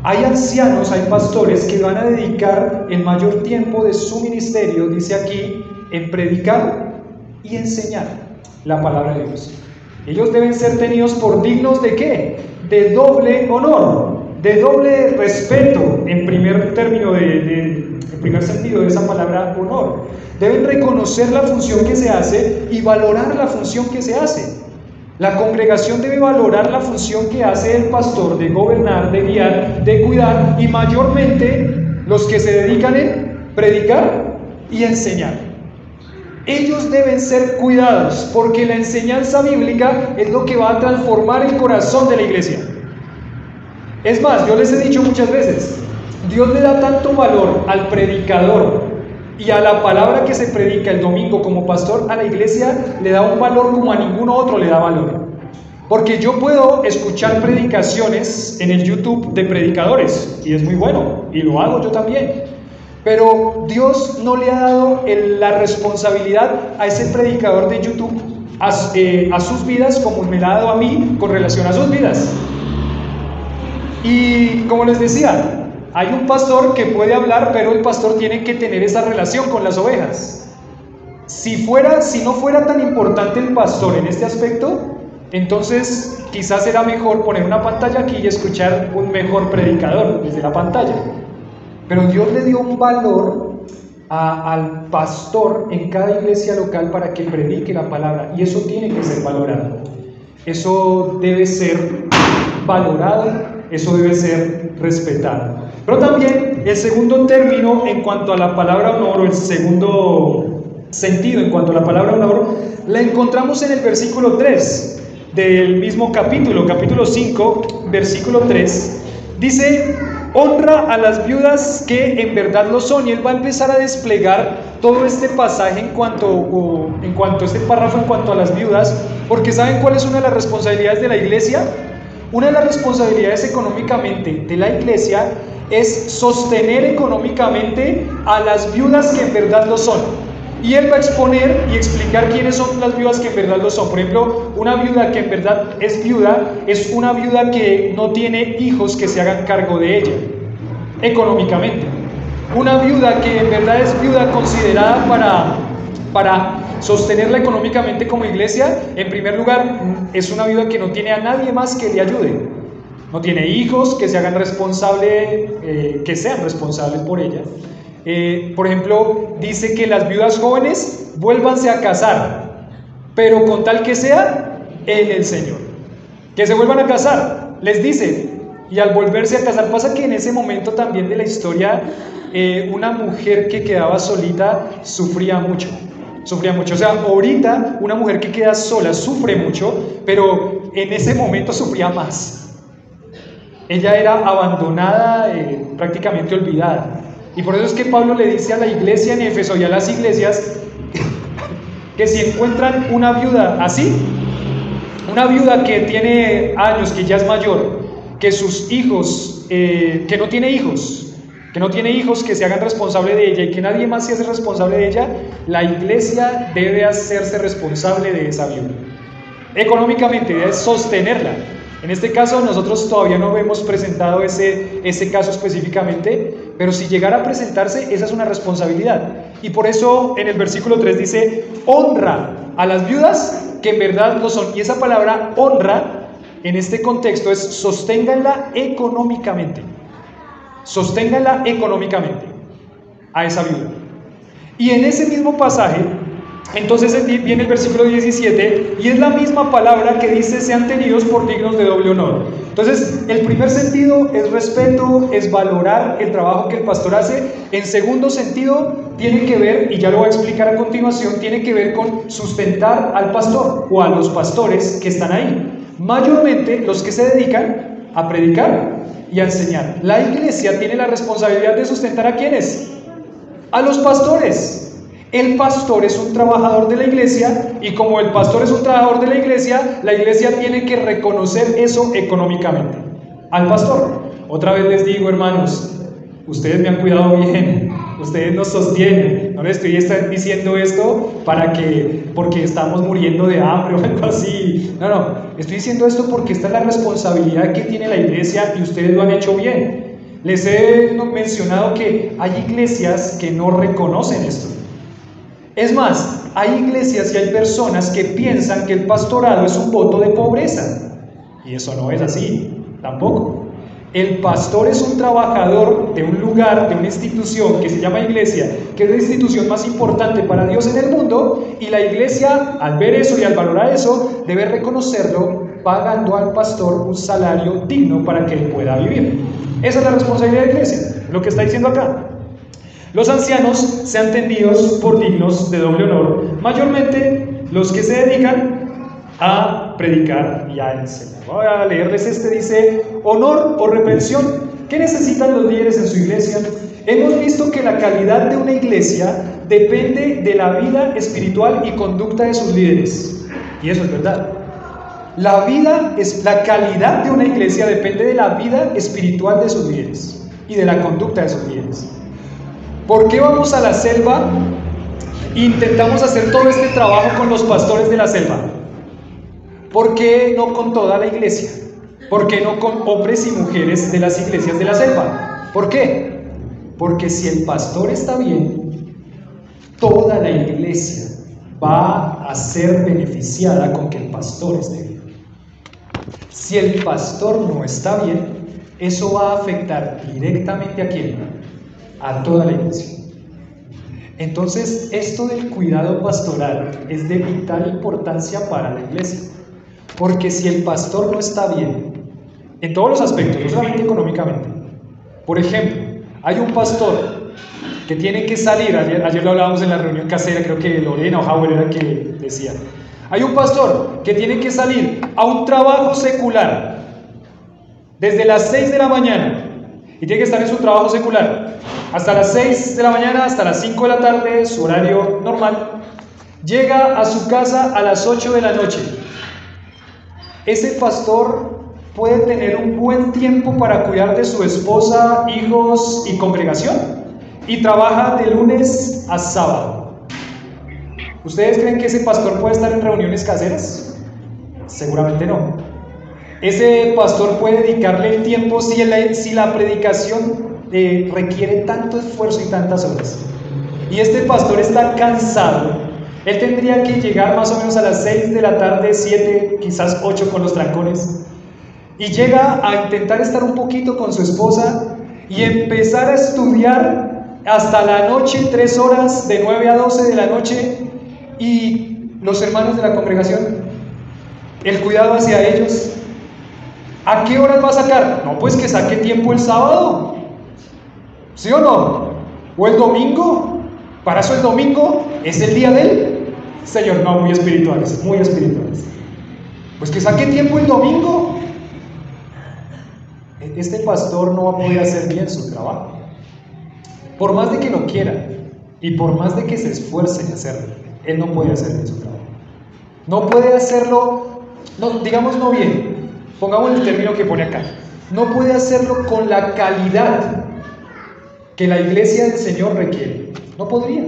Hay ancianos, hay pastores que van a dedicar el mayor tiempo de su ministerio, dice aquí, en predicar y enseñar la palabra de Dios. Ellos deben ser tenidos por dignos de ¿qué? De doble honor, de doble respeto, en primer término, en primer sentido de esa palabra honor. Deben reconocer la función que se hace y valorar la función que se hace. La congregación debe valorar la función que hace el pastor de gobernar, de guiar, de cuidar, y mayormente los que se dedican en predicar y enseñar. Ellos deben ser cuidados porque la enseñanza bíblica es lo que va a transformar el corazón de la iglesia. Es más, yo les he dicho muchas veces, Dios le da tanto valor al predicador y a la palabra que se predica el domingo como pastor, a la iglesia le da un valor como a ninguno otro le da valor. Porque yo puedo escuchar predicaciones en el YouTube de predicadores, y es muy bueno, y lo hago yo también. Pero Dios no le ha dado la responsabilidad a ese predicador de YouTube, a sus vidas, como me la ha dado a mí con relación a sus vidas. Y como les decía, hay un pastor que puede hablar, pero el pastor tiene que tener esa relación con las ovejas. Si no fuera tan importante el pastor en este aspecto, Entonces, quizás era mejor poner una pantalla aquí y escuchar un mejor predicador desde la pantalla. Pero Dios le dio un valor al pastor en cada iglesia local para que predique la palabra, y eso tiene que ser valorado. Eso debe ser valorado, eso debe ser respetado. Pero también el segundo término en cuanto a la palabra honor, o el segundo sentido en cuanto a la palabra honor, la encontramos en el versículo 3 del mismo capítulo 5, versículo 3. Dice: honra a las viudas que en verdad lo son. Y él va a empezar a desplegar todo este pasaje en cuanto a este párrafo en cuanto a las viudas, porque ¿saben cuál es una de las responsabilidades de la iglesia? Una de las responsabilidades económicamente de la iglesia es sostener económicamente a las viudas que en verdad lo son. Y él va a exponer y explicar quiénes son las viudas que en verdad lo son. Por ejemplo, una viuda que en verdad es viuda es una viuda que no tiene hijos que se hagan cargo de ella económicamente. Una viuda que en verdad es viuda considerada para sostenerla económicamente como iglesia, en primer lugar, es una viuda que no tiene a nadie más que le ayude. No tiene hijos que se hagan que sean responsables por ella. Por ejemplo, dice que las viudas jóvenes vuélvanse a casar, pero con tal que sea en el Señor. Que se vuelvan a casar, les dice. Y al volverse a casar, pasa que en ese momento también de la historia, una mujer que quedaba solita sufría mucho. O sea, ahorita una mujer que queda sola sufre mucho, pero en ese momento sufría más. Ella era abandonada, prácticamente olvidada. Y por eso es que Pablo le dice a la iglesia en Éfeso y a las iglesias que si encuentran una viuda así, una viuda que tiene años, que ya es mayor, que sus hijos, que no tiene hijos que se hagan responsable de ella y que nadie más se hace responsable de ella, la iglesia debe hacerse responsable de esa viuda. Económicamente debe sostenerla. En este caso nosotros todavía no hemos presentado ese caso específicamente, pero si llegara a presentarse, esa es una responsabilidad. Y por eso en el versículo 3 dice: honra a las viudas que en verdad lo son. Y esa palabra honra en este contexto es sosténganla económicamente. Sosténganla económicamente a esa viuda. Y en ese mismo pasaje, entonces viene el versículo 17 y es la misma palabra que dice: sean tenidos por dignos de doble honor. Entonces, el primer sentido es respeto, es valorar el trabajo que el pastor hace. En segundo sentido, tiene que ver, y ya lo voy a explicar a continuación, tiene que ver con sustentar al pastor o a los pastores que están ahí. Mayormente los que se dedican a predicar y a enseñar. La iglesia tiene la responsabilidad de sustentar ¿a quiénes? A los pastores. El pastor es un trabajador de la iglesia, y como el pastor es un trabajador de la iglesia tiene que reconocer eso económicamente al pastor. Otra vez les digo, hermanos, ustedes me han cuidado bien, ustedes nos sostienen. No les estoy diciendo esto porque estamos muriendo de hambre o algo así. No, estoy diciendo esto porque esta es la responsabilidad que tiene la iglesia y ustedes lo han hecho bien. Les he mencionado que hay iglesias que no reconocen esto. Es más, hay iglesias y hay personas que piensan que el pastorado es un voto de pobreza, y eso no es así, tampoco. El pastor es un trabajador de un lugar, de una institución que se llama iglesia, que es la institución más importante para Dios en el mundo, y la iglesia, al ver eso y al valorar eso, debe reconocerlo pagando al pastor un salario digno para que él pueda vivir. Esa es la responsabilidad de la iglesia, lo que está diciendo acá. Los ancianos sean tenidos por dignos de doble honor, mayormente los que se dedican a predicar y a enseñar. Voy a leerles dice: honor o reprensión. ¿Qué necesitan los líderes en su iglesia? Hemos visto que la calidad de una iglesia depende de la vida espiritual y conducta de sus líderes. Y eso es verdad. La calidad de una iglesia depende de la vida espiritual de sus líderes y de la conducta de sus líderes. ¿Por qué vamos a la selva e intentamos hacer todo este trabajo con los pastores de la selva? ¿Por qué no con toda la iglesia? ¿Por qué no con hombres y mujeres de las iglesias de la selva? ¿Por qué? Porque si el pastor está bien, toda la iglesia va a ser beneficiada con que el pastor esté bien. Si el pastor no está bien, eso va a afectar directamente ¿a quién? A toda la iglesia. Entonces, esto del cuidado pastoral es de vital importancia para la iglesia, porque si el pastor no está bien, en todos los aspectos, no solamente económicamente. Por ejemplo, hay un pastor que tiene que salir, ayer lo hablábamos en la reunión casera, creo que Lorena o Howard era que decía, hay un pastor que tiene que salir a un trabajo secular desde las 6 de la mañana y tiene que estar en su trabajo secular hasta las 6 de la mañana, hasta las 5 de la tarde, su horario normal. Llega a su casa a las 8 de la noche. Ese pastor puede tener un buen tiempo para cuidar de su esposa, hijos y congregación, y trabaja de lunes a sábado. ¿Ustedes creen que ese pastor puede estar en reuniones caseras? Seguramente no. Ese pastor puede dedicarle el tiempo si la predicación requiere tanto esfuerzo y tantas horas. Y este pastor está cansado. Él tendría que llegar más o menos a las 6 de la tarde, 7, quizás 8 con los trancones. Y llega a intentar estar un poquito con su esposa y empezar a estudiar hasta la noche, 3 horas, de 9 a 12 de la noche. Y los hermanos de la congregación, el cuidado hacia ellos. ¿A qué horas va a sacar? No, pues que saque tiempo el sábado. ¿Sí o no? ¿O el domingo? Para eso el domingo es el día del Señor. No, muy espirituales, muy espirituales. Pues que saque tiempo el domingo. Este pastor no va a poder hacer bien su trabajo. Por más de que lo quiera y por más de que se esfuerce en hacerlo, él no puede hacer bien su trabajo. No puede hacerlo, no, digamos no bien, pongamos el término que pone acá. No puede hacerlo con la calidad que la iglesia del Señor requiere. No podría.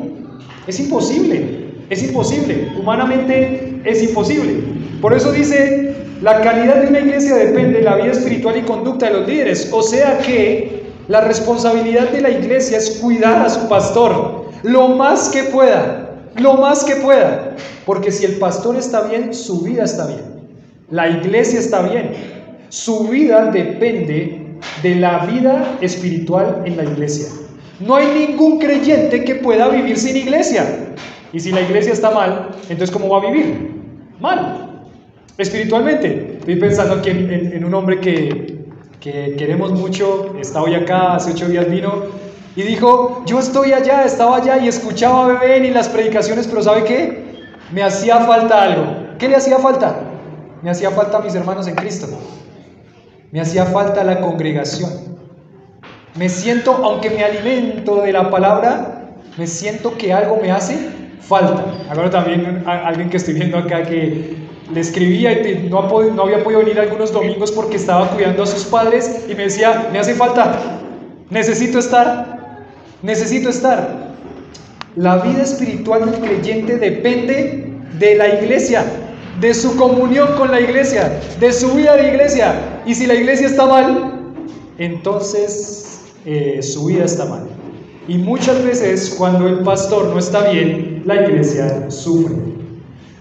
Es imposible. Es imposible. Humanamente es imposible. Por eso dice, la calidad de una iglesia depende de la vida espiritual y conducta de los líderes. O sea que la responsabilidad de la iglesia es cuidar a su pastor lo más que pueda. Lo más que pueda. Porque si el pastor está bien, su vida está bien. La iglesia está bien. Su vida depende de la vida espiritual en la iglesia. No hay ningún creyente que pueda vivir sin iglesia. Y si la iglesia está mal, entonces ¿cómo va a vivir? Mal. Espiritualmente. Estoy pensando aquí en un hombre que queremos mucho. Está hoy acá, hace 8 días vino y dijo, yo estoy allá, estaba allá y escuchaba a Bebé y las predicaciones, pero ¿sabe qué? Me hacía falta algo. ¿Qué le hacía falta? Me hacía falta a mis hermanos en Cristo. Me hacía falta la congregación. Me siento, aunque me alimento de la palabra, me siento que algo me hace falta. Ahora también alguien que estoy viendo acá que le escribía y no había podido venir algunos domingos porque estaba cuidando a sus padres y me decía, me hace falta, necesito estar. La vida espiritual del creyente depende de la iglesia, de su comunión con la iglesia, de su vida de iglesia. Y si la iglesia está mal, entonces su vida está mal. Y muchas veces cuando el pastor no está bien, la iglesia sufre.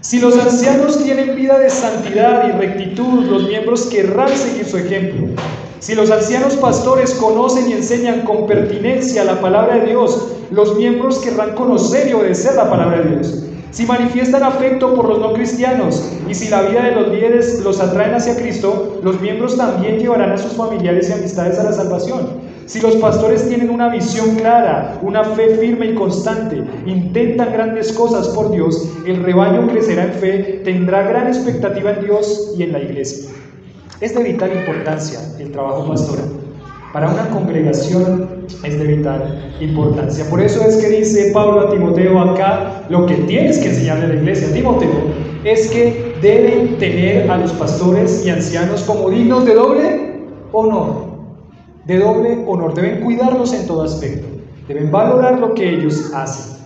Si los ancianos tienen vida de santidad y rectitud, los miembros querrán seguir su ejemplo. Si los ancianos pastores conocen y enseñan con pertinencia la palabra de Dios, los miembros querrán conocer y obedecer la palabra de Dios. Si manifiestan afecto por los no cristianos y si la vida de los líderes los atraen hacia Cristo, los miembros también llevarán a sus familiares y amistades a la salvación. Si los pastores tienen una visión clara, una fe firme y constante, intentan grandes cosas por Dios, el rebaño crecerá en fe, tendrá gran expectativa en Dios y en la iglesia. Es de vital importancia el trabajo pastoral. Para una congregación es de vital importancia. Por eso es que dice Pablo a Timoteo acá, lo que tienes que enseñarle a la iglesia, Timoteo, es que deben tener a los pastores y ancianos como dignos de doble honor. De doble honor. Deben cuidarlos en todo aspecto. Deben valorar lo que ellos hacen.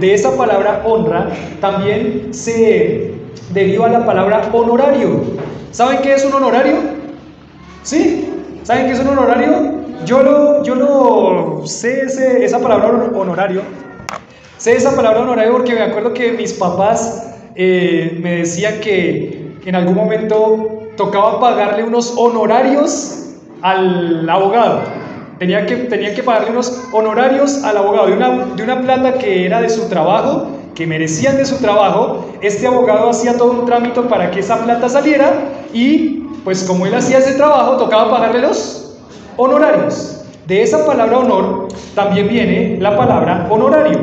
De esa palabra honra también se deriva la palabra honorario. ¿Saben qué es un honorario? ¿Sí? ¿Saben qué es un honorario? Yo no sé esa palabra honorario. Sé esa palabra honorario porque me acuerdo que mis papás me decían que en algún momento tocaba pagarle unos honorarios al abogado. Tenía que pagarle unos honorarios al abogado de una plata que era de su trabajo, que merecían de su trabajo. Este abogado hacía todo un trámite para que esa plata saliera y pues como él hacía ese trabajo tocaba pagarle los honorarios. De esa palabra honor también viene la palabra honorario.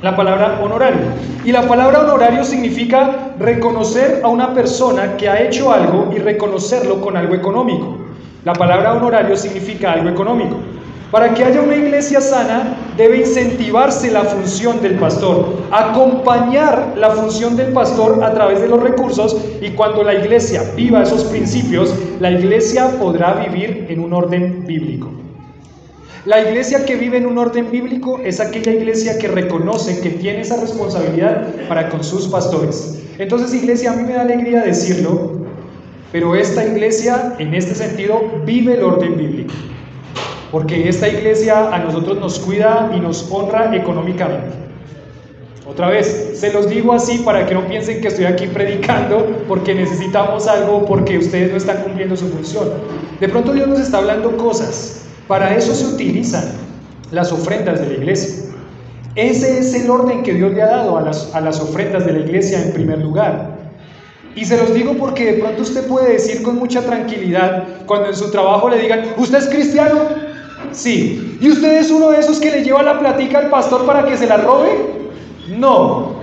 La palabra honorario. Y la palabra honorario significa reconocer a una persona que ha hecho algo y reconocerlo con algo económico. La palabra honorario significa algo económico. Para que haya una iglesia sana, debe incentivarse la función del pastor, acompañar la función del pastor a través de los recursos, y cuando la iglesia viva esos principios, la iglesia podrá vivir en un orden bíblico. La iglesia que vive en un orden bíblico es aquella iglesia que reconoce que tiene esa responsabilidad para con sus pastores. Entonces, iglesia, a mí me da alegría decirlo, pero esta iglesia, en este sentido, vive el orden bíblico. Porque esta iglesia a nosotros nos cuida y nos honra económicamente. Otra vez, se los digo así para que no piensen que estoy aquí predicando porque necesitamos algo, porque ustedes no están cumpliendo su función. De pronto Dios nos está hablando cosas. Para eso se utilizan las ofrendas de la iglesia. Ese es el orden que Dios le ha dado a las ofrendas de la iglesia en primer lugar. Y se los digo porque de pronto usted puede decir con mucha tranquilidad, cuando en su trabajo le digan, ¿usted es cristiano? Sí. ¿Y usted es uno de esos que le lleva la platica al pastor para que se la robe? No.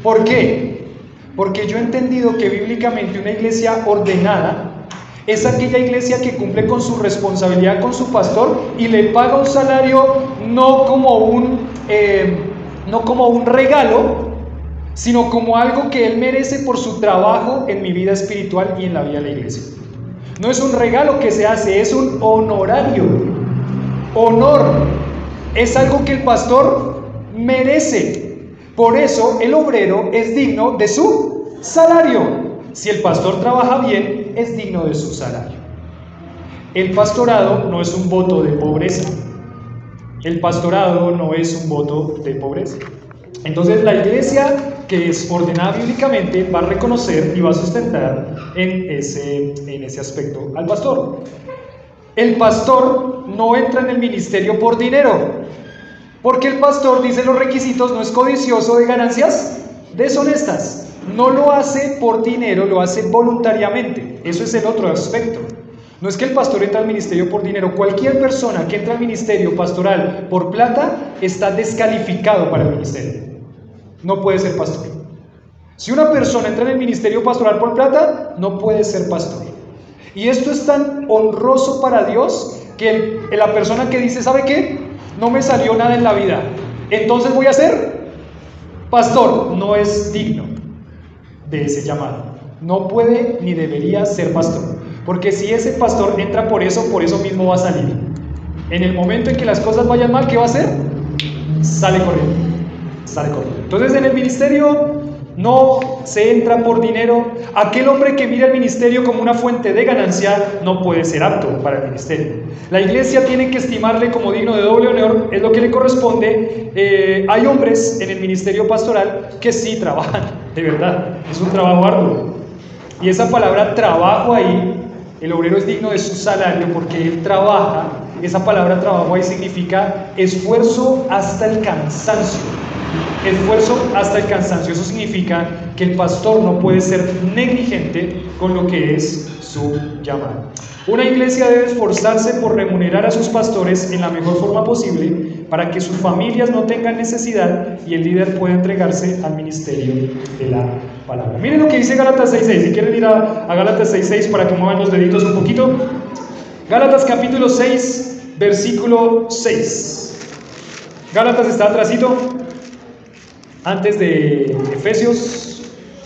¿Por qué? Porque yo he entendido que bíblicamente una iglesia ordenada es aquella iglesia que cumple con su responsabilidad con su pastor y le paga un salario no como un regalo, sino como algo que él merece por su trabajo en mi vida espiritual y en la vida de la iglesia. No es un regalo que se hace, es un honorario. Honor es algo que el pastor merece. Por eso el obrero es digno de su salario. Si el pastor trabaja bien, es digno de su salario. El pastorado no es un voto de pobreza. El pastorado no es un voto de pobreza. Entonces la iglesia que es ordenada bíblicamente va a reconocer y va a sustentar en ese aspecto al pastor. El pastor no entra en el ministerio por dinero, porque el pastor, dice los requisitos, no es codicioso de ganancias deshonestas. No lo hace por dinero, lo hace voluntariamente. Eso es el otro aspecto. No es que el pastor entra al ministerio por dinero. Cualquier persona que entra al ministerio pastoral por plata está descalificado para el ministerio. No puede ser pastor. Si una persona entra en el ministerio pastoral por plata, no puede ser pastor. Y esto es tan honroso para Dios que la persona que dice, ¿sabe qué? No me salió nada en la vida, entonces voy a ser pastor, no es digno de ese llamado. No puede ni debería ser pastor, porque si ese pastor entra por eso mismo va a salir. En el momento en que las cosas vayan mal, ¿qué va a hacer? Sale corriendo. Entonces en el ministerio no se entra por dinero. Aquel hombre que mira el ministerio como una fuente de ganancia no puede ser apto para el ministerio. La iglesia tiene que estimarle como digno de doble honor, es lo que le corresponde. Hay hombres en el ministerio pastoral que sí trabajan, de verdad, es un trabajo arduo. Y esa palabra trabajo ahí, el obrero es digno de su salario porque él trabaja. Esa palabra trabajo ahí significa esfuerzo hasta el cansancio. Esfuerzo hasta el cansancio. Eso significa que el pastor no puede ser negligente con lo que es su llamado. Una iglesia debe esforzarse por remunerar a sus pastores en la mejor forma posible para que sus familias no tengan necesidad y el líder pueda entregarse al ministerio de la palabra. Miren lo que dice Gálatas 6:6. Si quieren ir a Gálatas 6:6 para que muevan los deditos un poquito. Gálatas capítulo 6, versículo 6. Gálatas está atrasito, antes de Efesios,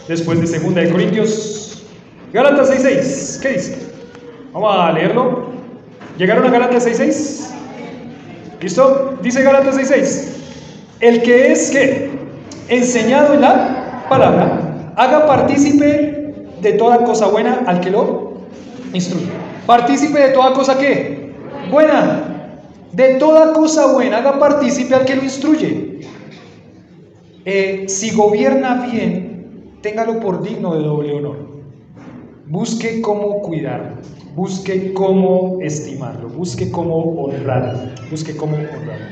después de Segunda de Corintios. Gálatas 6:6, ¿qué dice? Vamos a leerlo. ¿Llegaron a Gálatas 6:6? ¿Listo? Dice Gálatas 6:6. El que es, ¿qué? Enseñado en la palabra, haga partícipe de toda cosa buena al que lo instruye. Partícipe de toda cosa, ¿qué? Buena. De toda cosa buena, haga partícipe al que lo instruye. Si gobierna bien, téngalo por digno de doble honor. Busque cómo cuidarlo, busque cómo estimarlo, busque cómo honrarlo, busque cómo honrarlo.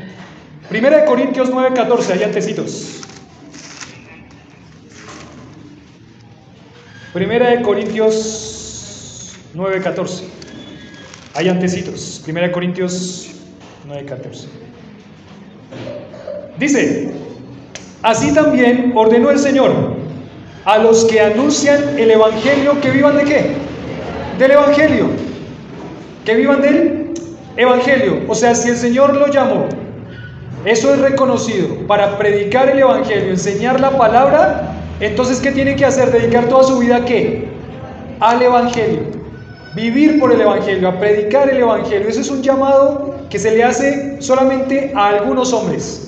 Primera de Corintios 9:14, hay antecitos. Primera de Corintios 9:14, hay antecitos. Primera de Corintios 9:14. Dice: así también ordenó el Señor a los que anuncian el Evangelio, que vivan ¿de qué? Del Evangelio. Que vivan del Evangelio. O sea, si el Señor lo llamó, eso es reconocido, para predicar el Evangelio, enseñar la palabra, entonces ¿qué tiene que hacer? Dedicar toda su vida ¿a qué? Al Evangelio. Vivir por el Evangelio, a predicar el Evangelio. Ese es un llamado que se le hace solamente a algunos hombres.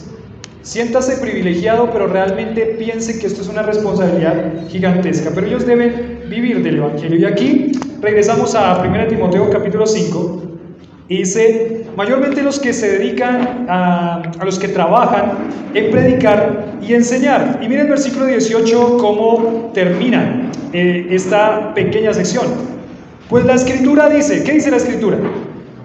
Siéntase privilegiado, pero realmente piense que esto es una responsabilidad gigantesca. Pero ellos deben vivir del Evangelio. Y aquí regresamos a 1 Timoteo capítulo 5. Y dice: mayormente los que se dedican a los que trabajan en predicar y enseñar. Y miren el versículo 18 cómo termina esta pequeña sección. Pues la Escritura dice, ¿qué dice la Escritura?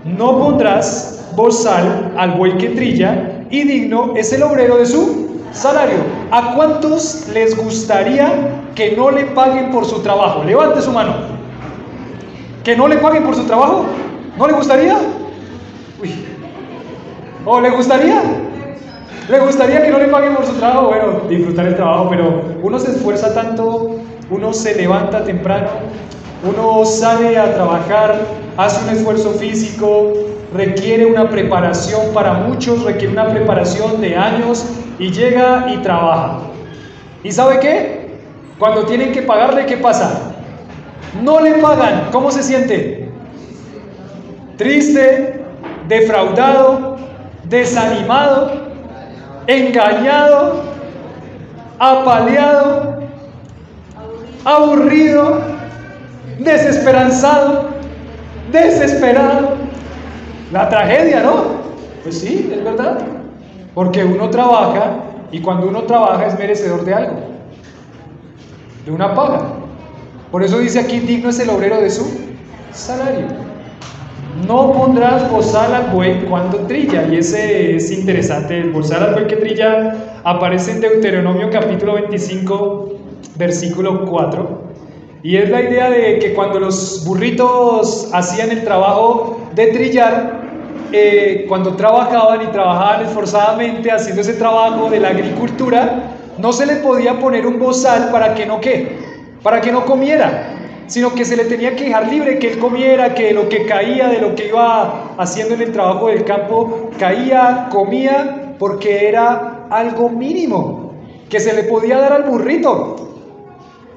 No pondrás bozal al buey que trilla, y digno es el obrero de su salario. ¿A cuántos les gustaría que no le paguen por su trabajo? Levante su mano. ¿Que no le paguen por su trabajo? ¿No le gustaría? Uy. ¿O le gustaría? ¿Le gustaría que no le paguen por su trabajo? Bueno, disfrutar el trabajo, pero uno se esfuerza tanto, uno se levanta temprano, uno sale a trabajar, hace un esfuerzo físico, requiere una preparación, para muchos requiere una preparación de años, y llega y trabaja. ¿Y sabe qué? Cuando tienen que pagarle, ¿qué pasa? No le pagan. ¿Cómo se siente? Triste, defraudado, desanimado, engañado, apaleado, aburrido, desesperanzado, desesperado. La tragedia, ¿no? Pues sí, es verdad. Porque uno trabaja, y cuando uno trabaja es merecedor de algo, de una paga. Por eso dice aquí: digno es el obrero de su salario. No pondrás bozal al buey cuando trilla. Y ese es interesante. El bozal al buey que trilla aparece en Deuteronomio capítulo 25, versículo 4. Y es la idea de que cuando los burritos hacían el trabajo de trillar, cuando trabajaban y trabajaban esforzadamente haciendo ese trabajo de la agricultura, no se le podía poner un bozal para que no ¿qué? Para que no comiera, sino que se le tenía que dejar libre, que él comiera, que lo que caía de lo que iba haciendo en el trabajo del campo, caía, comía, porque era algo mínimo que se le podía dar al burrito.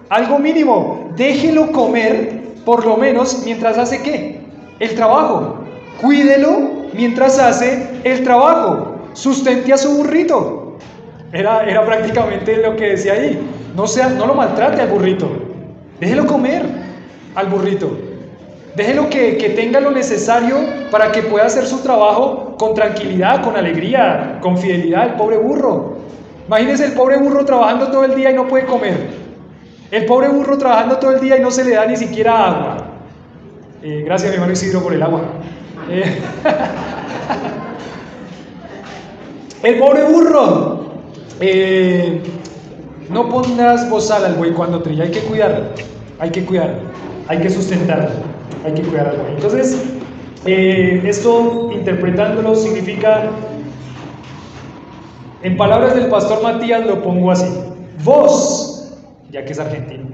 Algo mínimo, déjelo comer por lo menos mientras hace ¿qué? El trabajo. Cuídelo mientras hace el trabajo. Sustente a su burrito. Era prácticamente lo que decía ahí. No lo maltrate al burrito. Déjelo comer al burrito. Déjelo que tenga lo necesario para que pueda hacer su trabajo con tranquilidad, con alegría, con fidelidad. El pobre burro. Imagínense el pobre burro trabajando todo el día y no puede comer. El pobre burro trabajando todo el día y no se le da ni siquiera agua. Gracias, mi hermano Isidro, por el agua. El pobre burro. No pongas bozal al buey cuando trilla. Hay que cuidarlo. Hay que cuidarlo. Hay que sustentarlo. Hay que cuidar al buey. Entonces, esto, interpretándolo, significa, en palabras del pastor Matías, lo pongo así: vos, ya que es argentino,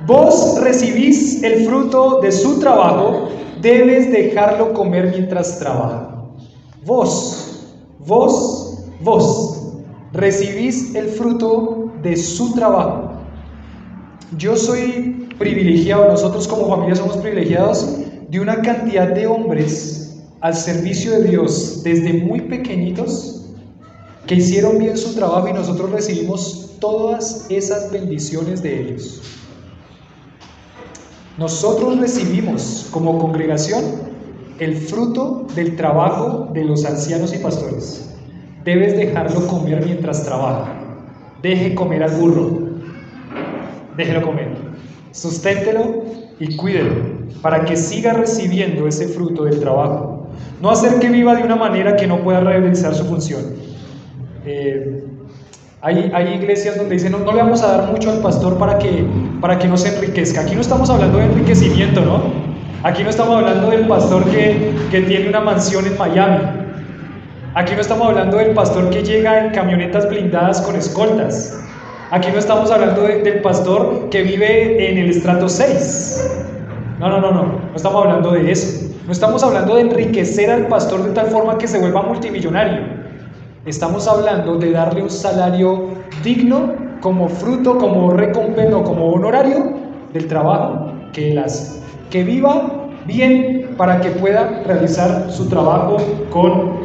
vos recibís el fruto de su trabajo, debes dejarlo comer mientras trabaja. Vos recibís el fruto de su trabajo. Yo soy privilegiado, nosotros como familia somos privilegiados de una cantidad de hombres al servicio de Dios desde muy pequeñitos, que hicieron bien su trabajo, y nosotros recibimos todas esas bendiciones de ellos. Nosotros recibimos como congregación el fruto del trabajo de los ancianos y pastores. Debes dejarlo comer mientras trabaja. Deje comer al burro. déjelo comer. Susténtelo y cuídelo para que siga recibiendo ese fruto del trabajo. No hacer que viva de una manera que no pueda realizar su función. Hay iglesias donde dicen, no le vamos a dar mucho al pastor para que no se enriquezca. Aquí no estamos hablando de enriquecimiento, ¿no? Aquí no estamos hablando del pastor que tiene una mansión en Miami. Aquí no estamos hablando del pastor que llega en camionetas blindadas con escoltas. Aquí no estamos hablando del pastor que vive en el estrato 6. No estamos hablando de eso. No estamos hablando de enriquecer al pastor de tal forma que se vuelva multimillonario. Estamos hablando de darle un salario digno como fruto, como recompensa o como honorario del trabajo que él hace. Que viva bien para que pueda realizar su trabajo con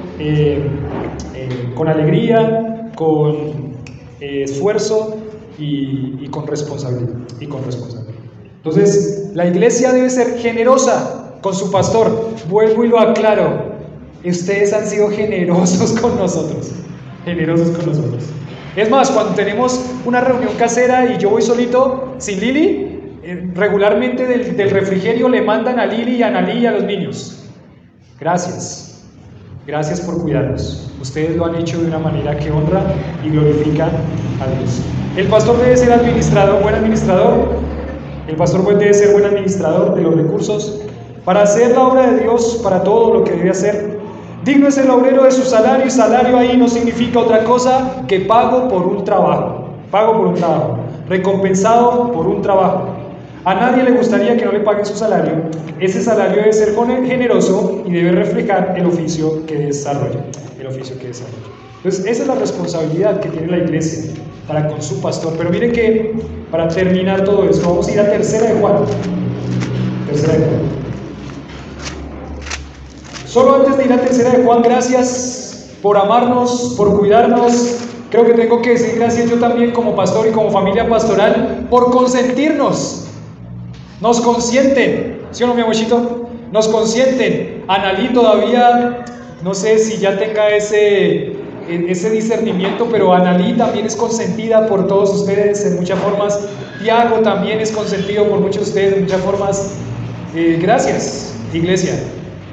alegría, con esfuerzo y con responsabilidad. Entonces, la iglesia debe ser generosa con su pastor. Vuelvo y lo aclaro. Ustedes han sido generosos con nosotros. Es más, cuando tenemos una reunión casera y yo voy solito, sin Lili, regularmente del refrigerio le mandan a Lili y a Analí y a los niños. Gracias por cuidarnos. Ustedes lo han hecho de una manera que honra y glorifica a Dios. El pastor debe ser buen administrador. El pastor debe ser buen administrador de los recursos para hacer la obra de Dios, para todo lo que debe hacer. Digno es el obrero de su salario, y salario ahí no significa otra cosa que pago por un trabajo, recompensado por un trabajo. A nadie le gustaría que no le paguen su salario. Ese salario debe ser generoso y debe reflejar el oficio que desarrolla. Entonces, esa es la responsabilidad que tiene la iglesia para con su pastor. Pero miren que, para terminar todo esto, vamos a ir a Tercera de Juan. Solo antes de ir a Tercera de Juan, gracias por amarnos, por cuidarnos. Creo que tengo que decir gracias yo también como pastor y como familia pastoral por consentirnos. Nos consienten, ¿sí o no, mi abuelito? Nos consienten. Analí todavía, no sé si ya tenga ese discernimiento, pero Analí también es consentida por todos ustedes en muchas formas. Tiago también es consentido por muchos de ustedes en muchas formas. Gracias, iglesia.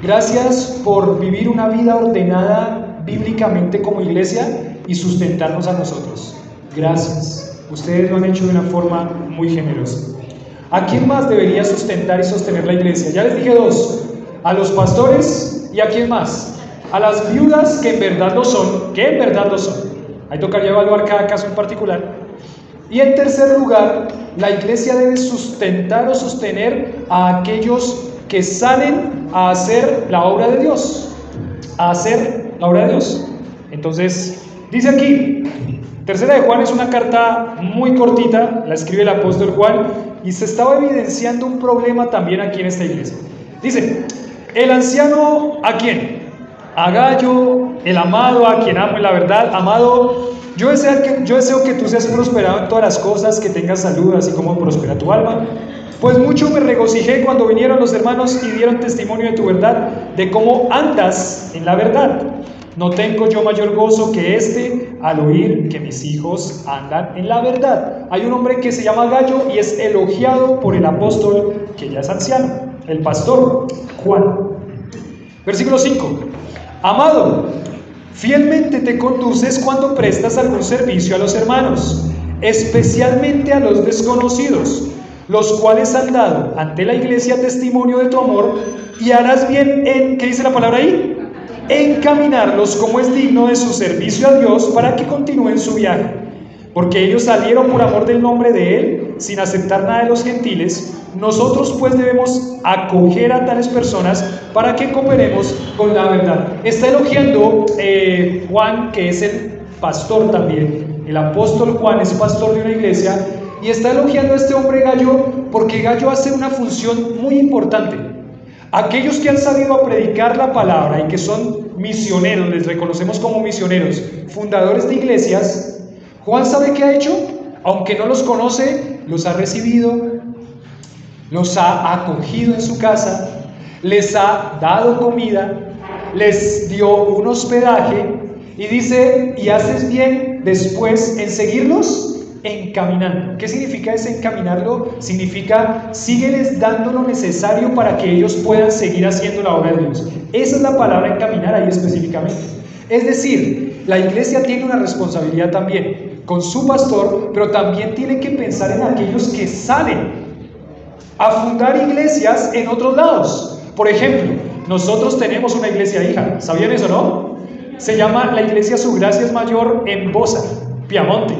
Gracias por vivir una vida ordenada bíblicamente como iglesia y sustentarnos a nosotros. Gracias. Ustedes lo han hecho de una forma muy generosa. ¿A quién más debería sustentar y sostener la iglesia? Ya les dije dos. A los pastores y ¿a quién más? A las viudas que en verdad lo son. Ahí tocaría evaluar cada caso en particular. Y en tercer lugar, la iglesia debe sustentar o sostener a aquellos que salen a hacer la obra de Dios. Entonces, dice aquí, Tercera de Juan es una carta muy cortita, la escribe el apóstol Juan, y se estaba evidenciando un problema también aquí en esta iglesia. Dice, el anciano, ¿a quién? A Gayo, el amado, a quien amo en la verdad. Amado, yo deseo que tú seas prosperado en todas las cosas, que tengas salud, así como prospera tu alma. Pues mucho me regocijé cuando vinieron los hermanos y dieron testimonio de tu verdad, de cómo andas en la verdad. No tengo yo mayor gozo que este al oír que mis hijos andan en la verdad. Hay un hombre que se llama Gayo y es elogiado por el apóstol que ya es anciano, el pastor Juan. Versículo 5. Amado, fielmente te conduces cuando prestas algún servicio a los hermanos, especialmente a los desconocidos, los cuales han dado ante la iglesia testimonio de tu amor, y harás bien en, ¿qué dice la palabra ahí? Encaminarlos como es digno de su servicio a Dios para que continúen su viaje. Porque ellos salieron por amor del nombre de Él, sin aceptar nada de los gentiles. Nosotros pues debemos acoger a tales personas para que cooperemos con la verdad. Está elogiando Juan, que es el pastor también. El apóstol Juan es pastor de una iglesia. Y está elogiando a este hombre Gayo porque Gayo hace una función muy importante. Aquellos que han sabido a predicar la palabra y que son misioneros, les reconocemos como misioneros, fundadores de iglesias, Juan sabe qué ha hecho. Aunque no los conoce, los ha recibido, los ha acogido en su casa, les ha dado comida, les dio un hospedaje y dice, ¿y haces bien después en seguirlos? encaminando. ¿Qué significa ese encaminarlo? Significa sígueles dando lo necesario para que ellos puedan seguir haciendo la obra de Dios. Esa es la palabra encaminar ahí específicamente. Es decir, la iglesia tiene una responsabilidad también con su pastor, pero también tiene que pensar en aquellos que salen a fundar iglesias en otros lados. Por ejemplo, nosotros tenemos una iglesia hija, ¿sabían eso, no? Se llama la Iglesia Su Gracia es Mayor en Bosa, Piamonte,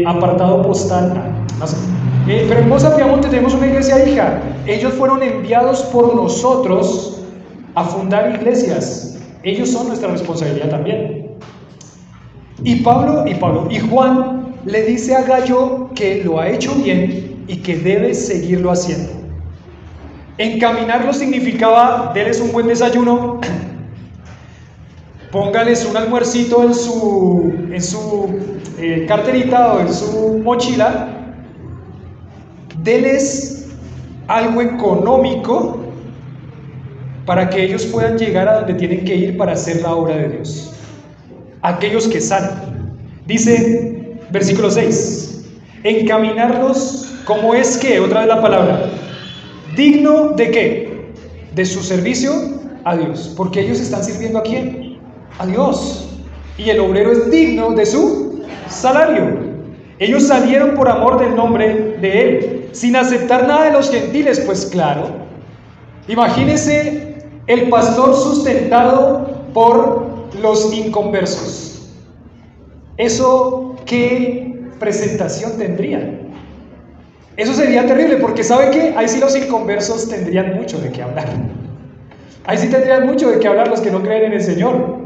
apartado postal, no sé. Pero en Bosa, Piamonte tenemos una iglesia hija. Ellos fueron enviados por nosotros a fundar iglesias. Ellos son nuestra responsabilidad también. Y Juan le dice a Gallo que lo ha hecho bien y que debe seguirlo haciendo. Encaminarlo significaba: déles un buen desayuno, póngales un almuercito en su carterita o en su mochila, déles algo económico para que ellos puedan llegar a donde tienen que ir para hacer la obra de Dios. Aquellos que salen. Dice, versículo 6, encaminarlos como es que, otra vez la palabra, digno de qué, de su servicio a Dios, porque ellos están sirviendo a quién, a Dios, y el obrero es digno de su salario. Ellos salieron por amor del nombre de Él, sin aceptar nada de los gentiles. Pues claro, imagínense el pastor sustentado por los inconversos. ¿Eso qué presentación tendría? Eso sería terrible, porque ¿sabe qué? Ahí sí los inconversos tendrían mucho de qué hablar. Ahí sí tendrían mucho de qué hablar los que no creen en el Señor.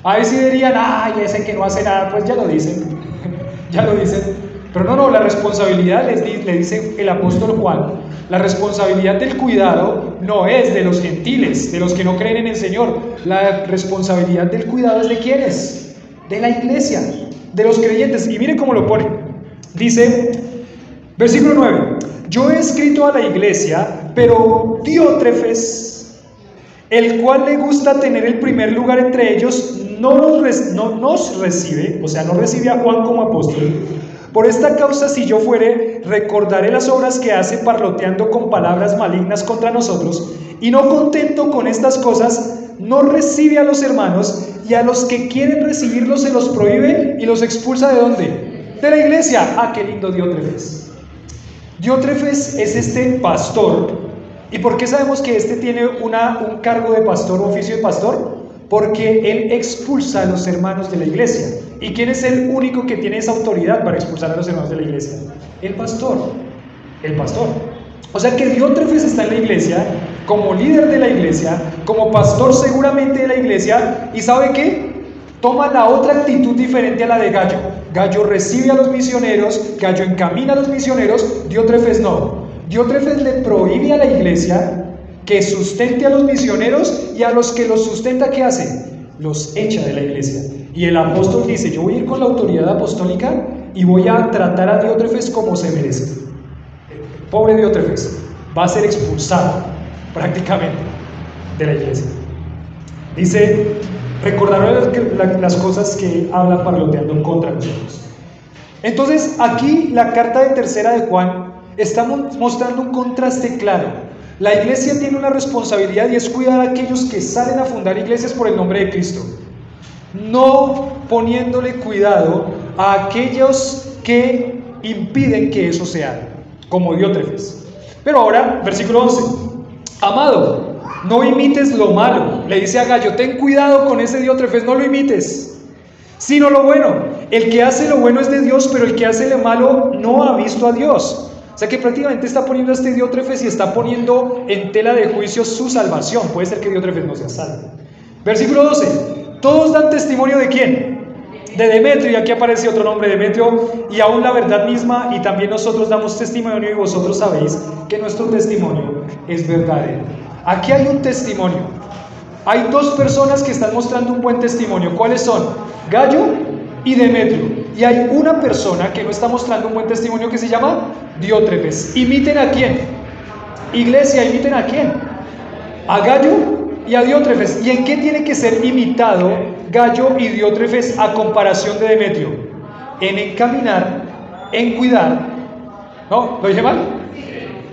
Ahí sí dirían, ay, ese que no hace nada, pues ya lo dicen, ya lo dicen. Pero no, la responsabilidad, le dice el apóstol Juan, la responsabilidad del cuidado no es de los gentiles, de los que no creen en el Señor. La responsabilidad del cuidado es de ¿quiénes? De la iglesia, de los creyentes. Y miren cómo lo pone. Dice, versículo 9, yo he escrito a la iglesia, pero Diótrefes, el cual le gusta tener el primer lugar entre ellos, no nos recibe, o sea, no recibe a Juan como apóstol. Por esta causa, si yo fuere, recordaré las obras que hace, parloteando con palabras malignas contra nosotros, y no contento con estas cosas, no recibe a los hermanos, y a los que quieren recibirlos se los prohíbe y los expulsa. ¿De dónde? De la iglesia. Ah, qué lindo Diótrefes. Diótrefes es este pastor. ¿Y por qué sabemos que este tiene un cargo de pastor, un oficio de pastor? Porque él expulsa a los hermanos de la iglesia. ¿Y quién es el único que tiene esa autoridad para expulsar a los hermanos de la iglesia? El pastor. El pastor. O sea que Diótrefes está en la iglesia, como líder de la iglesia, como pastor seguramente de la iglesia, y ¿sabe qué? Toma la otra actitud diferente a la de Gallo. Gallo recibe a los misioneros, Gallo encamina a los misioneros, Diótrefes no. Diótrefes le prohíbe a la iglesia que sustente a los misioneros, y a los que los sustenta, ¿qué hace? Los echa de la iglesia. Y el apóstol dice, yo voy a ir con la autoridad apostólica y voy a tratar a Diótrefes como se merece. Pobre Diótrefes, va a ser expulsado prácticamente de la iglesia. Dice, recordarán las cosas que hablan parloteando contra nosotros. Entonces aquí la carta de tercera de Juan está mostrando un contraste claro. La iglesia tiene una responsabilidad, y es cuidar a aquellos que salen a fundar iglesias por el nombre de Cristo, no poniéndole cuidado a aquellos que impiden que eso se haga, como Diótrefes. Pero ahora, versículo 11, amado, no imites lo malo. Le dice a Gallo, ten cuidado con ese Diótrefes, no lo imites, sino lo bueno. El que hace lo bueno es de Dios, pero el que hace lo malo no ha visto a Dios. O sea que prácticamente está poniendo a este Diótrefes y está poniendo en tela de juicio su salvación. Puede ser que Diótrefes no sea salvo. Versículo 12, todos dan testimonio ¿de quién? De Demetrio, y aquí aparece otro nombre, Demetrio, y aún la verdad misma, y también nosotros damos testimonio, y vosotros sabéis que nuestro testimonio es verdadero. Aquí hay un testimonio. Hay dos personas que están mostrando un buen testimonio. ¿Cuáles son? Gallo y Demetrio. Y hay una persona que no está mostrando un buen testimonio, que se llama Diótrefes. ¿Imiten a quién? Iglesia, ¿imiten a quién? A Gallo y a Diótrefes. ¿Y en qué tiene que ser imitado Gallo y Diótrefes a comparación de Demetrio? En encaminar en cuidar. ¿No? ¿Lo dije mal?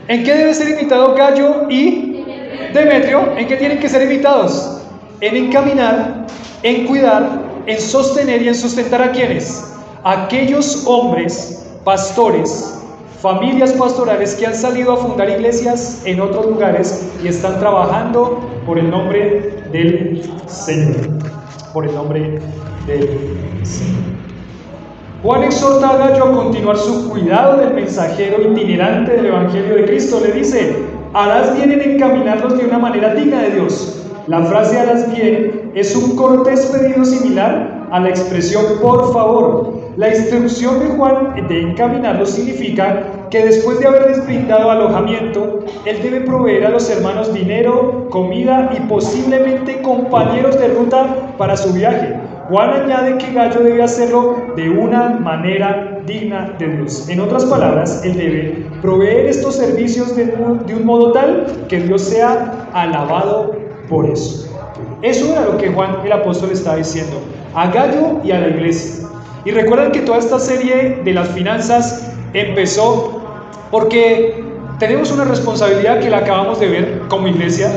¿En qué debe ser imitado Gallo y Demetrio? ¿En qué tienen que ser imitados? En encaminar, en cuidar, en sostener y en sustentar a quienes. Aquellos hombres, pastores, familias pastorales que han salido a fundar iglesias en otros lugares y están trabajando por el nombre del Señor. Por el nombre del Señor. Juan exhorta a Gallo a continuar su cuidado del mensajero itinerante del Evangelio de Cristo. Le dice: harás bien en encaminarlos de una manera digna de Dios. La frase harás bien es un cortés pedido similar a la expresión por favor. La instrucción de Juan de encaminarlos significa que después de haberles brindado alojamiento, él debe proveer a los hermanos dinero, comida y posiblemente compañeros de ruta para su viaje. Juan añade que Gallo debe hacerlo de una manera digna de Dios. En otras palabras, él debe proveer estos servicios de un modo tal que Dios sea alabado por eso. Eso era lo que Juan el apóstol estaba diciendo a Gallo y a la iglesia. Y recuerdan que toda esta serie de las finanzas empezó porque tenemos una responsabilidad que la acabamos de ver como iglesia.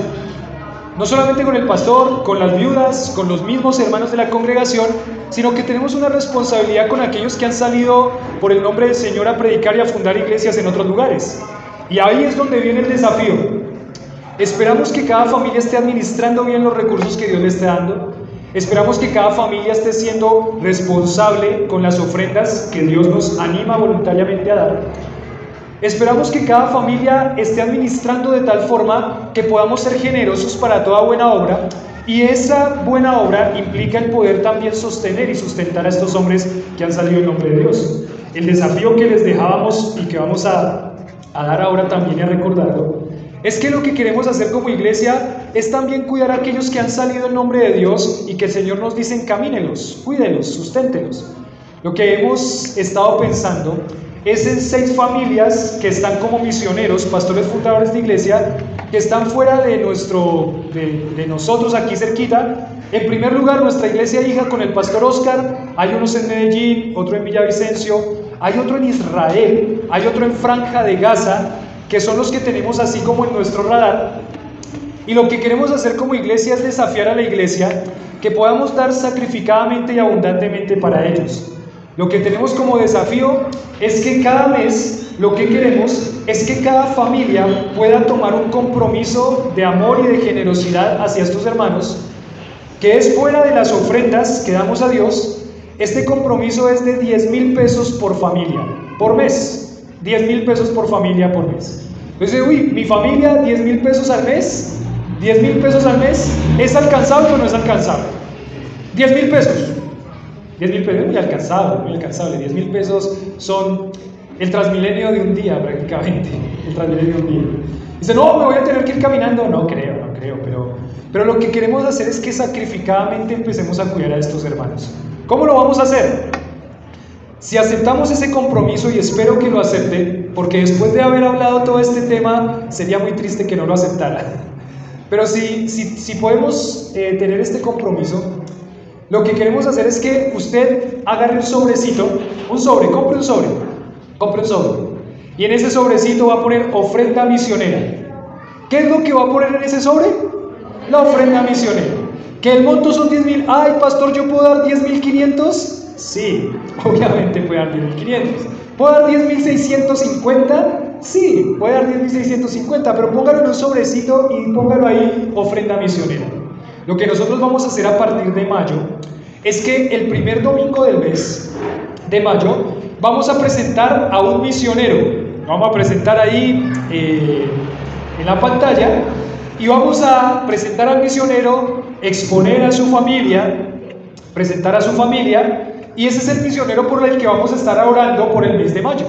No solamente con el pastor, con las viudas, con los mismos hermanos de la congregación, sino que tenemos una responsabilidad con aquellos que han salido por el nombre del Señor a predicar y a fundar iglesias en otros lugares. Y ahí es donde viene el desafío. Esperamos que cada familia esté administrando bien los recursos que Dios le esté dando. Esperamos que cada familia esté siendo responsable con las ofrendas que Dios nos anima voluntariamente a dar. Esperamos que cada familia esté administrando de tal forma que podamos ser generosos para toda buena obra, y esa buena obra implica el poder también sostener y sustentar a estos hombres que han salido en nombre de Dios. El desafío que les dejábamos y que vamos a dar ahora también y a recordarlo, es que lo que queremos hacer como iglesia es también cuidar a aquellos que han salido en nombre de Dios y que el Señor nos dice: encamínelos, cuídelos, susténtelos. Lo que hemos estado pensando es en 6 familias que están como misioneros, pastores fundadores de iglesia, que están fuera de nosotros aquí cerquita. En primer lugar, nuestra iglesia hija con el pastor Oscar. Hay unos en Medellín, otro en Villavicencio, hay otro en Israel, hay otro en Franja de Gaza, que son los que tenemos así como en nuestro radar. Y lo que queremos hacer como iglesia es desafiar a la iglesia que podamos dar sacrificadamente y abundantemente para ellos. Lo que tenemos como desafío es que cada mes lo que queremos es que cada familia pueda tomar un compromiso de amor y de generosidad hacia estos hermanos, que es fuera de las ofrendas que damos a Dios. Este compromiso es de 10,000 pesos por familia, por mes. 10,000 pesos por familia por mes. Entonces, mi familia, 10,000 pesos al mes. 10,000 pesos al mes, ¿es alcanzable o no es alcanzable? 10,000 pesos. 10,000 pesos es muy alcanzable, muy alcanzable. 10,000 pesos son el Transmilenio de un día prácticamente. El Transmilenio de un día. Dice: no, me voy a tener que ir caminando. No creo, pero lo que queremos hacer es que sacrificadamente empecemos a cuidar a estos hermanos. ¿Cómo lo vamos a hacer? Si aceptamos ese compromiso, y espero que lo acepte, porque después de haber hablado todo este tema, sería muy triste que no lo aceptara. Pero si podemos tener este compromiso, lo que queremos hacer es que usted agarre un sobrecito, compre un sobre, y en ese sobrecito va a poner ofrenda misionera. ¿Qué es lo que va a poner en ese sobre? La ofrenda misionera. ¿Que el monto son 10,000? Ay, pastor, ¿yo puedo dar 10,500? Sí, obviamente puede dar 10,500. ¿Puedo dar 10,650? Sí, puede dar 10,650, pero póngalo en un sobrecito y póngalo ahí, ofrenda misionera. Lo que nosotros vamos a hacer a partir de mayo es que el primer domingo del mes de mayo vamos a presentar a un misionero. Vamos a presentar ahí en la pantalla, y vamos a presentar al misionero, exponer a su familia, presentar a su familia, y ese es el misionero por el que vamos a estar orando por el mes de mayo.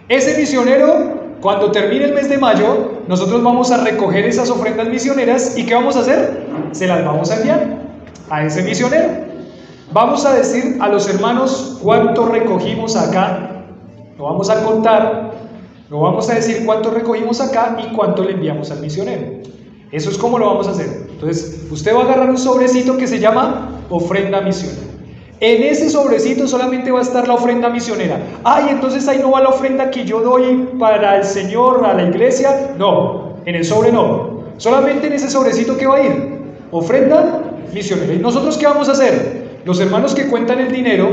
Ese misionero, cuando termine el mes de mayo, nosotros vamos a recoger esas ofrendas misioneras, ¿y qué vamos a hacer? Se las vamos a enviar a ese misionero. Vamos a decir a los hermanos cuánto recogimos acá, lo vamos a contar, lo vamos a decir cuánto recogimos acá y cuánto le enviamos al misionero. Eso es como lo vamos a hacer. Entonces, usted va a agarrar un sobrecito que se llama ofrenda misionera. En ese sobrecito solamente va a estar la ofrenda misionera. Ay, entonces ahí no va la ofrenda que yo doy para el Señor, a la iglesia. No, en el sobre no. Solamente en ese sobrecito que va a ir. Ofrenda misionera. ¿Y nosotros qué vamos a hacer? Los hermanos que cuentan el dinero,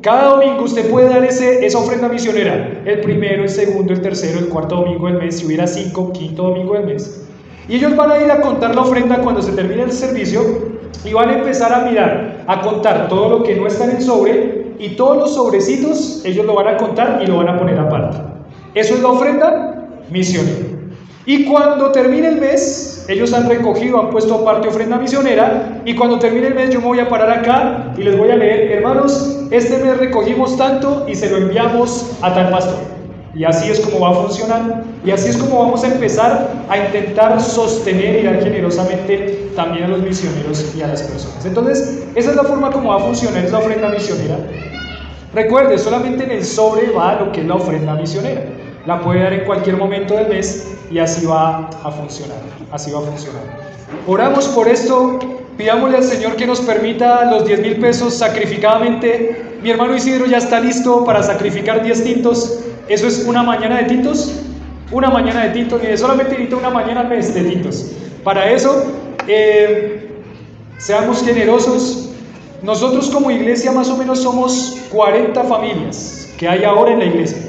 cada domingo usted puede dar esa ofrenda misionera. El primero, el segundo, el tercero, el cuarto domingo del mes, si hubiera 5, quinto domingo del mes. Y ellos van a ir a contar la ofrenda cuando se termine el servicio. Y van a empezar a mirar, a contar todo lo que no está en el sobre, y todos los sobrecitos ellos lo van a contar y lo van a poner aparte. Eso es la ofrenda misionera. Y cuando termine el mes, ellos han recogido, han puesto aparte ofrenda misionera, y cuando termine el mes yo me voy a parar acá y les voy a leer: hermanos, este mes recogimos tanto y se lo enviamos a tal pastor. Y así es como va a funcionar, y así es como vamos a empezar a intentar sostener y dar generosamente también a los misioneros y a las personas. Entonces, esa es la forma como va a funcionar esa ofrenda misionera. Recuerde, solamente en el sobre va lo que es la ofrenda misionera. La puede dar en cualquier momento del mes y así va a funcionar, así va a funcionar. Oramos por esto, pidámosle al Señor que nos permita los 10,000 pesos sacrificadamente. Mi hermano Isidro ya está listo para sacrificar 10 tintos. Eso es una mañana de tintos, una mañana de tintos, y solamente necesito una mañana al mes de tintos. Para eso, seamos generosos. Nosotros como iglesia más o menos somos 40 familias que hay ahora en la iglesia.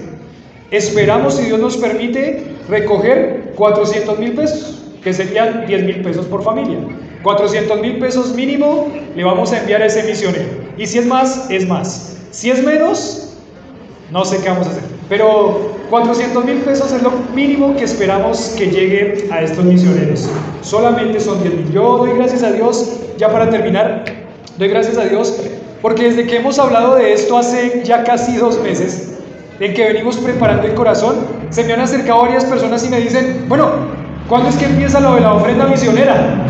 Esperamos, si Dios nos permite, recoger 400,000 pesos, que serían 10,000 pesos por familia. 400,000 pesos mínimo le vamos a enviar a ese misionero. Y si es más, es más. Si es menos, no sé qué vamos a hacer. Pero 400,000 pesos es lo mínimo que esperamos que llegue a estos misioneros. Solamente son 10,000. Yo doy gracias a Dios, ya para terminar, doy gracias a Dios, porque desde que hemos hablado de esto hace ya casi 2 meses, en que venimos preparando el corazón, se me han acercado varias personas y me dicen: bueno, ¿cuándo es que empieza lo de la ofrenda misionera?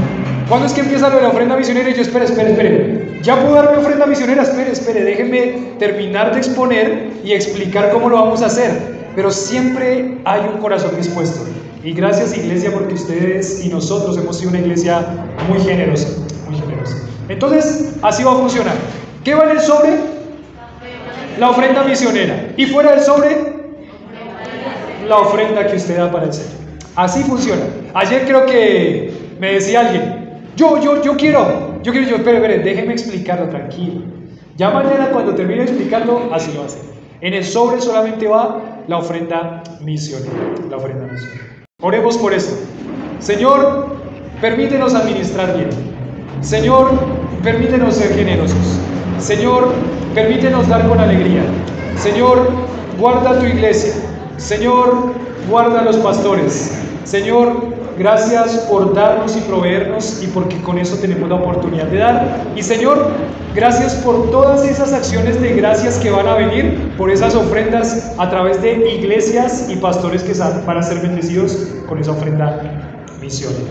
¿Cuándo es que empieza lo de la ofrenda misionera? Y yo, espere, ¿ya puedo dar mi ofrenda misionera? Espere, déjenme terminar de exponer y explicar cómo lo vamos a hacer. Pero siempre hay un corazón dispuesto. Y gracias, iglesia, porque ustedes y nosotros hemos sido una iglesia muy generosa, muy generosa. Entonces, así va a funcionar. ¿Qué va en el sobre? La ofrenda misionera. ¿Y fuera del sobre? La ofrenda que usted da para el Señor. Así funciona. Ayer creo que me decía alguien: yo quiero, espere, déjeme explicarlo, tranquilo. Ya mañana, cuando termine de explicarlo, así lo va a hacer. En el sobre solamente va la ofrenda misionera, la ofrenda misionera. Oremos por esto. Señor, permítenos administrar bien. Señor, permítenos ser generosos. Señor, permítenos dar con alegría. Señor, guarda tu iglesia. Señor, guarda a los pastores. Señor, gracias por darnos y proveernos, y porque con eso tenemos la oportunidad de dar. Y Señor, gracias por todas esas acciones de gracias que van a venir, por esas ofrendas a través de iglesias y pastores que van a ser bendecidos con esa ofrenda misionera.